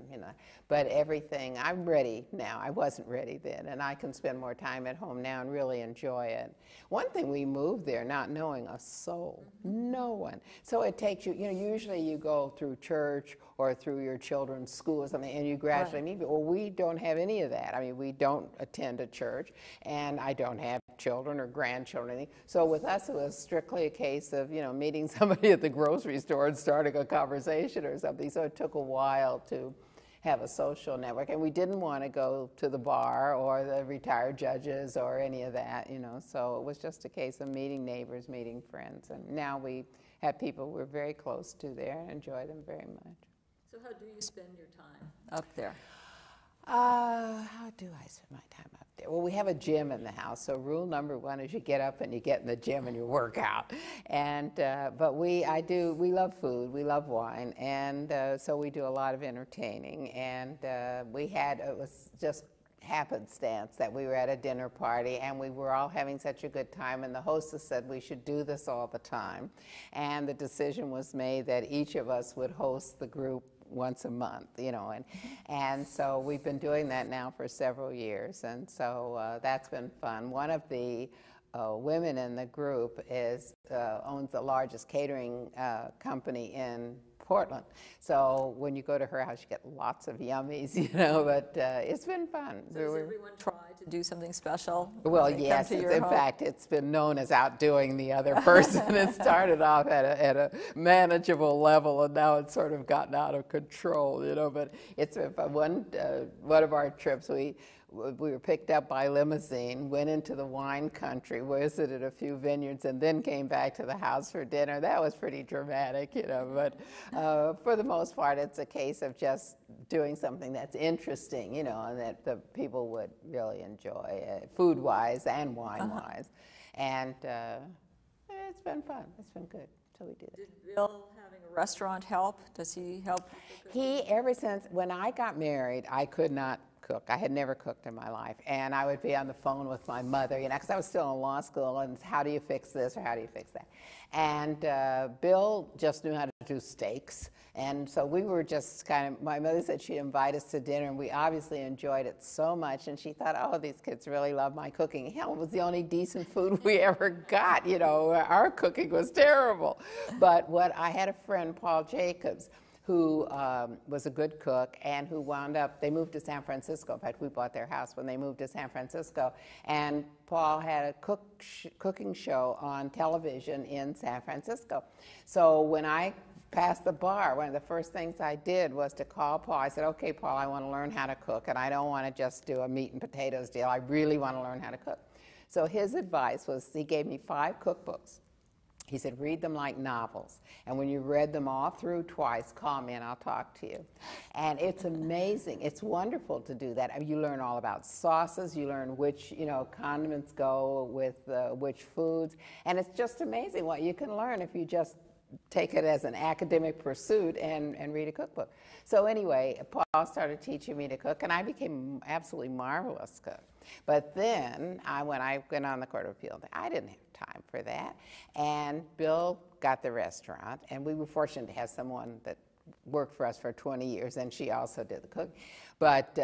but everything, I'm ready now. I wasn't ready then, and I can spend more time at home now and really enjoy it. One thing, we moved there not knowing a soul, no one. So it takes you, usually you go through church or through your children's school or something, and you gradually meet people. Well, we don't have any of that. I mean, we don't attend a church, and I don't have children or grandchildren or anything. So with us, it was strictly a case of, meeting somebody at the grocery store and starting a conversation or something. So it took a while to have a social network, and we didn't want to go to the bar or the retired judges or any of that, So it was just a case of meeting neighbors, meeting friends, and now we have people we're very close to there and enjoy them very much. So how do you spend your time up there? How do I spend my time up there? Well, we have a gym in the house, so rule number one is you get up and you get in the gym and you work out. And but we love food, we love wine, and so we do a lot of entertaining. And it was just happenstance that we were at a dinner party and we were all having such a good time, and the hostess said we should do this all the time. And the decision was made that each of us would host the group once a month, and so we've been doing that now for several years, and so that's been fun. One of the women in the group owns the largest catering company in Portland. So when you go to her house, you get lots of yummies, but it's been fun. So does everyone try to do something special? Well, yes. In fact, it's been known as outdoing the other person. It started off at a manageable level, and now it's sort of gotten out of control, but it's been fun. One of our trips, we were picked up by limousine, went into the wine country, visited a few vineyards, and then came back to the house for dinner. That was pretty dramatic, but for the most part, it's a case of just doing something that's interesting, and that the people would really enjoy, food-wise and wine-wise. And it's been fun. It's been good. so we do that. Did Bill having a restaurant help? Does he help? He, ever since, when I got married, I could not cook. I had never cooked in my life. And I would be on the phone with my mother, you know, because I was still in law school, and how do you fix this or how do you fix that? And Bill just knew how to do steaks. And so we were just kind of, my mother said she'd invite us to dinner, and we obviously enjoyed it so much. And she thought, oh, these kids really love my cooking. Hell, it was the only decent food we ever got. You know, our cooking was terrible. But I had a friend, Paul Jacobs, who was a good cook and who wound up, they moved to San Francisco. In fact, we bought their house when they moved to San Francisco. And Paul had a cooking show on television in San Francisco. So when I passed the bar, one of the first things I did was to call Paul. I said, okay, Paul, I want to learn how to cook, and I don't want to just do a meat and potatoes deal. I really want to learn how to cook. So his advice was, he gave me 5 cookbooks. He said, read them like novels. And when you read them all through twice, call me and I'll talk to you. And it's amazing. It's wonderful to do that. I mean, you learn all about sauces. You learn which, you know, condiments go with which foods. And it's just amazing what you can learn if you just take it as an academic pursuit and read a cookbook. So anyway, Paul started teaching me to cook, and I became an absolutely marvelous cook. But then, when I went on the Court of Appeal, I didn't have time for that. And Bill got the restaurant, and we were fortunate to have someone that worked for us for 20 years, and she also did the cooking. But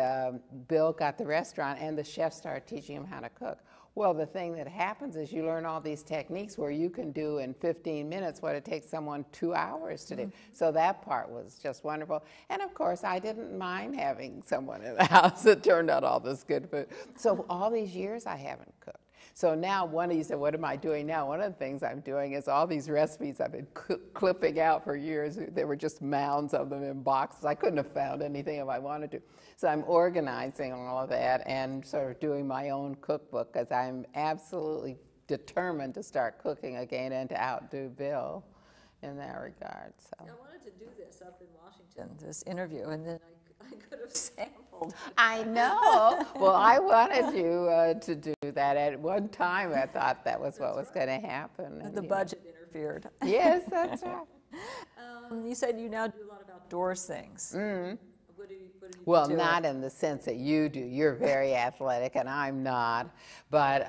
Bill got the restaurant, and the chef started teaching him how to cook. Well, the thing that happens is you learn all these techniques where you can do in 15 minutes what it takes someone 2 hours to do. So that part was just wonderful. And of course, I didn't mind having someone in the house that turned out all this good food. So all these years I haven't cooked. So now, you said, what am I doing now? One of the things I'm doing is all these recipes I've been clipping out for years. There were just mounds of them in boxes. I couldn't have found anything if I wanted to. So I'm organizing all of that and sort of doing my own cookbook, because I'm absolutely determined to start cooking again and to outdo Bill in that regard. So. I wanted to do this up in Washington, this interview, and then I could have sampled. I know. Well, I wanted you to do that at one time. I thought that was what was going to happen. And the budget interfered. Yes, that's right. You said you now do a lot of outdoors things. What do you Well, do? not in the sense that you do. You're very athletic, and I'm not. But,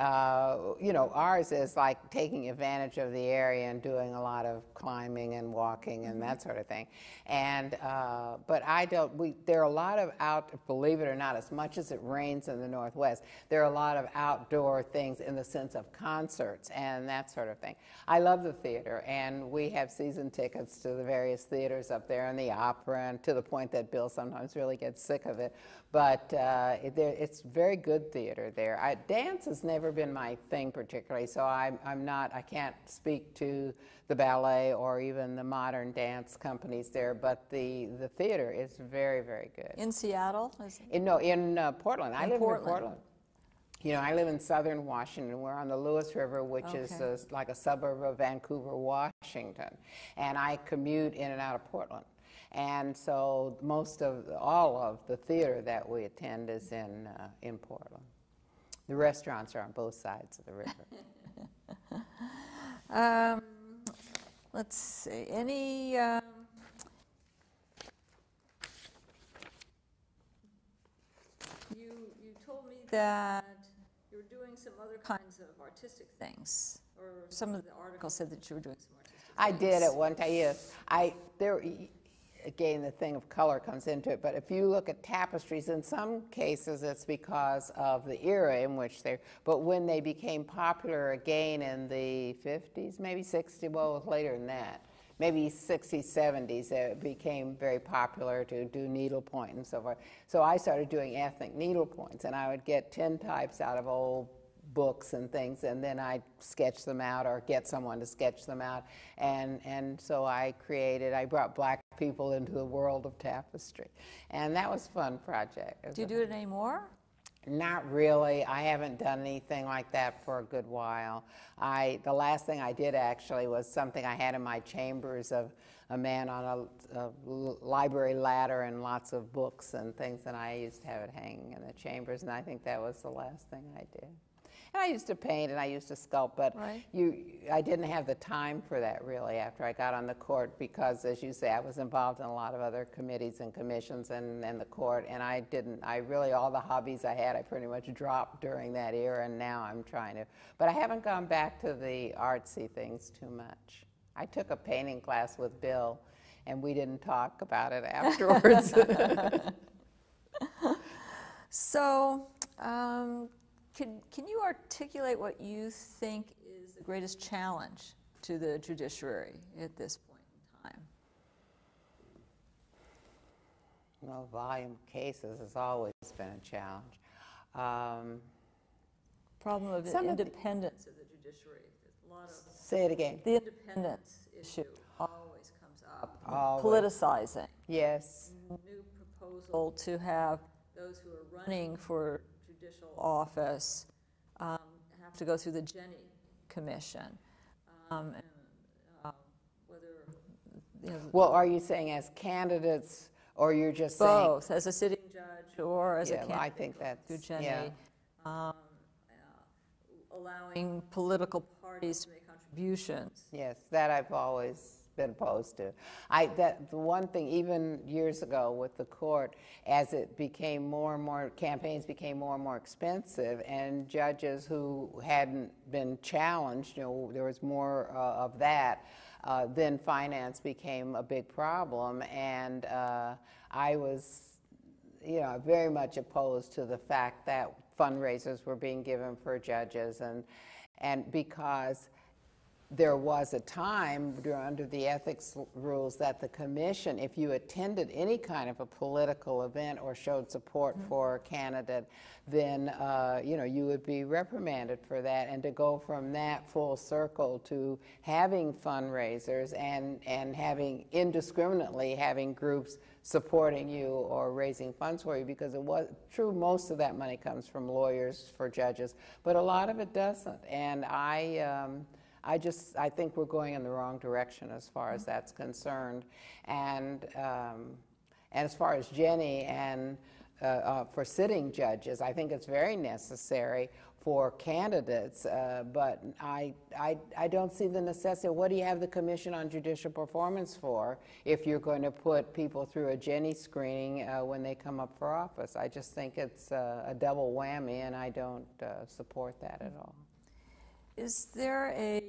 you know, ours is like taking advantage of the area and doing a lot of climbing and walking and that sort of thing. And, but there are a lot of believe it or not, as much as it rains in the Northwest, there are a lot of outdoor things in the sense of concerts and that sort of thing. I love the theater, and we have season tickets to the various theaters up there and the opera, and to the point that Bill sometimes really gets sick of it. But it's very good theater there. Dance has never been my thing particularly, so I can't speak to the ballet or even the modern dance companies there, but the theater is very, very good. In Seattle? In Portland. I live in Portland. You know, I live in southern Washington. We're on the Lewis River, which is like a suburb of Vancouver, Washington. And I commute in and out of Portland. And so all of the theater that we attend is in Portland. The restaurants are on both sides of the river. Let's see, any, you told me that you were doing some other kinds of artistic things, or some of the articles said that you were doing some artistic things. I did at one time, yes. Again, the thing of color comes into it, but if you look at tapestries, in some cases it's because of the era in which but when they became popular again in the 50s, maybe 60s, well, it was later than that, maybe 60s, 70s, it became very popular to do needlepoint and so forth. So I started doing ethnic needlepoints, and I would get 10 types out of old books and things, and then I'd sketch them out or get someone to sketch them out. And so I brought black people into the world of tapestry. And that was a fun project. Do you do it anymore? Not really. I haven't done anything like that for a good while. The last thing I did actually was something I had in my chambers of a man on a library ladder and lots of books and things, and I used to have it hanging in the chambers, and I think that was the last thing I did. And I used to paint and I used to sculpt, but Right. I didn't have the time for that really after I got on the court because, as you say, I was involved in a lot of other committees and commissions and the court, and I really, all the hobbies I had, I pretty much dropped during that era, and now I'm trying to. But I haven't gone back to the artsy things too much. I took a painting class with Bill, and we didn't talk about it afterwards. So, can you articulate what you think is the greatest challenge to the judiciary at this point in time? Well, volume of cases has always been a challenge. Problem of the independence of the judiciary. There's a lot of Say it again. the independence issue always comes up. Always. Politicizing. Yes. New proposal to have those who are running for judicial office have to go through the Jenny Commission. Whether Well, are you saying as candidates, or you're just both, as a sitting judge or as a saying? Yeah, candidate well, I think that's through Jenny, yeah. allowing political parties to make contributions. Yes, that I've always been opposed to. The one thing, even years ago with the court, as it became more and more, campaigns became more and more expensive, and judges who hadn't been challenged, there was more of that, then finance became a big problem, and I was, very much opposed to the fact that fundraisers were being given for judges, and because there was a time under the ethics rules that the commission, if you attended any kind of a political event or showed support for a candidate, then you would be reprimanded for that. And to go from that full circle to having fundraisers and having indiscriminately having groups supporting you or raising funds for you, because it was true most of that money comes from lawyers for judges, but a lot of it doesn't. And I think we're going in the wrong direction as far as that's concerned. And as far as Jenny and for sitting judges, I think it's very necessary for candidates, but I don't see the necessity. What do you have the Commission on Judicial Performance for if you're going to put people through a Jenny screening when they come up for office? I just think it's a double whammy, and I don't support that at all. Is there a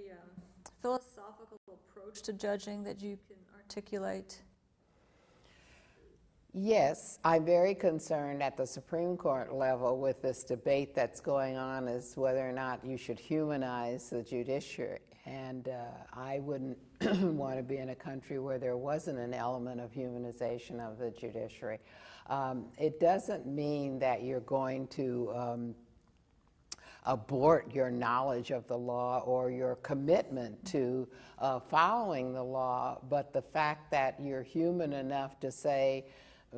philosophical approach to judging that you can articulate? Yes, I'm very concerned at the Supreme Court level with this debate that's going on as whether or not you should humanize the judiciary. And I wouldn't want to be in a country where there wasn't an element of humanization of the judiciary. It doesn't mean that you're going to abort your knowledge of the law or your commitment to following the law, but the fact that you're human enough to say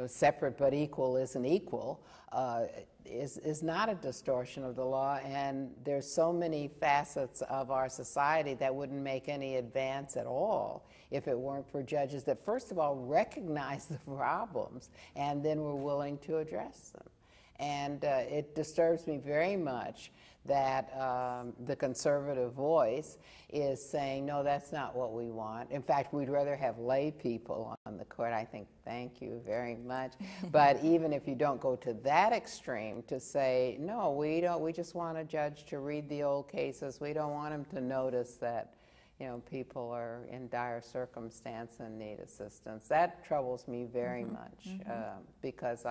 separate but equal isn't equal is not a distortion of the law, and there's so many facets of our society that wouldn't make any advance at all if it weren't for judges that first of all recognize the problems and then were willing to address them. And it disturbs me very much that the conservative voice is saying, no, that's not what we want. In fact, we'd rather have lay people on the court. I think, thank you very much. But even if you don't go to that extreme to say, no, we just want a judge to read the old cases. We don't want him to notice that people are in dire circumstance and need assistance. That troubles me very much because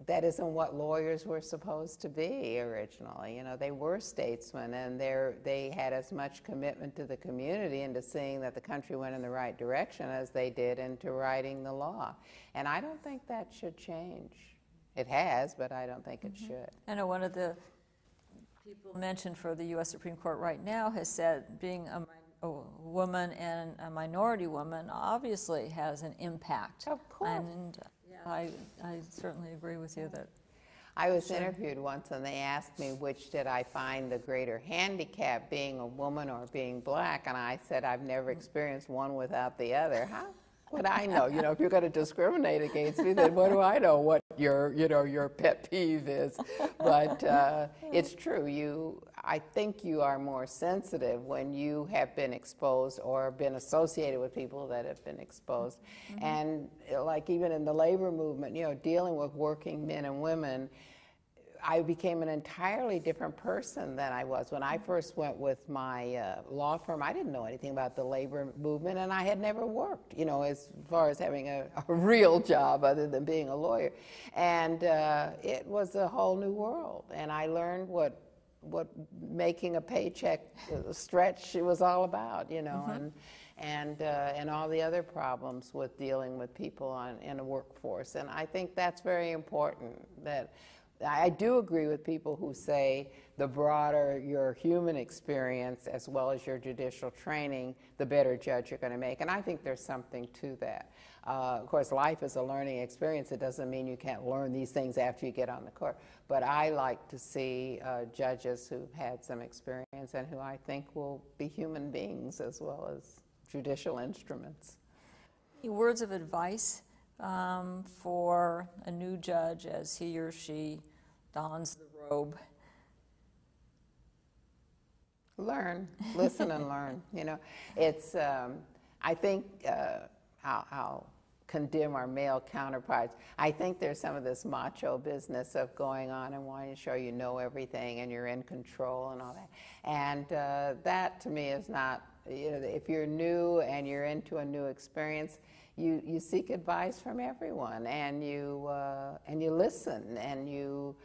that isn't what lawyers were supposed to be originally. They were statesmen, and they had as much commitment to the community and to seeing that the country went in the right direction as they did into writing the law. And I don't think that should change. It has, but I don't think it should. I know one of the people mentioned for the U.S. Supreme Court right now has said being a woman and a minority woman obviously has an impact. Of course. And I certainly agree with you that. I was interviewed once and they asked me which did I find the greater handicap, being a woman or being black, and I said I've never experienced one without the other. How would I know? If you're going to discriminate against me, then what do I know what your pet peeve is, but it's true. I think you are more sensitive when you have been exposed or been associated with people that have been exposed. Mm-hmm. And like even in the labor movement, dealing with working men and women, I became an entirely different person than I was. When I first went with my law firm, I didn't know anything about the labor movement, and I had never worked, as far as having a real job other than being a lawyer. And it was a whole new world, and I learned what making a paycheck stretch was all about, mm-hmm. and all the other problems with dealing with people in a workforce. And I think that's very important. That I do agree with people who say the broader your human experience as well as your judicial training, the better judge you're going to make. And I think there's something to that. Of course, life is a learning experience. It doesn't mean you can't learn these things after you get on the court. But I like to see judges who've had some experience and who I think will be human beings as well as judicial instruments. Any words of advice for a new judge as he or she dons the robe? Learn, listen and learn. It's, I think I'll condemn our male counterparts. I think there's some of this macho business of going on and wanting to show you know everything and you're in control and all that. And that to me is not, if you're new and you're into a new experience, you seek advice from everyone, and you listen, and you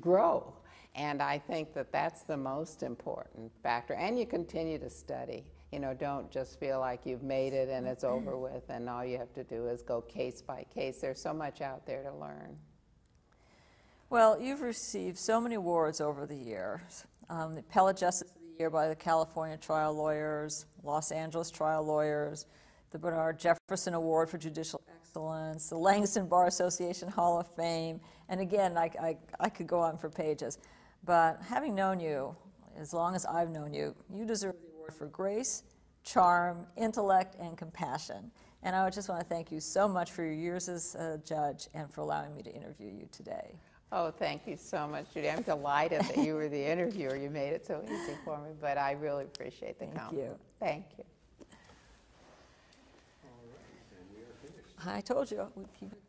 grow. And I think that that's the most important factor. And you continue to study. Don't just feel like you've made it and it's over with, and all you have to do is go case by case. There's so much out there to learn. Well, you've received so many awards over the years. The Appellate Justice of the Year by the California Trial Lawyers, Los Angeles Trial Lawyers, the Bernard Jefferson Award for Judicial Excellence, the Langston Bar Association Hall of Fame, and again, I could go on for pages. But having known you, as long as I've known you, you deserve the award for grace, charm, intellect, and compassion. And I just want to thank you so much for your years as a judge and for allowing me to interview you today. Oh, thank you so much, Judy. I'm delighted that you were the interviewer. You made it so easy for me, but I really appreciate the compliment. Thank you. I told you we'd keep it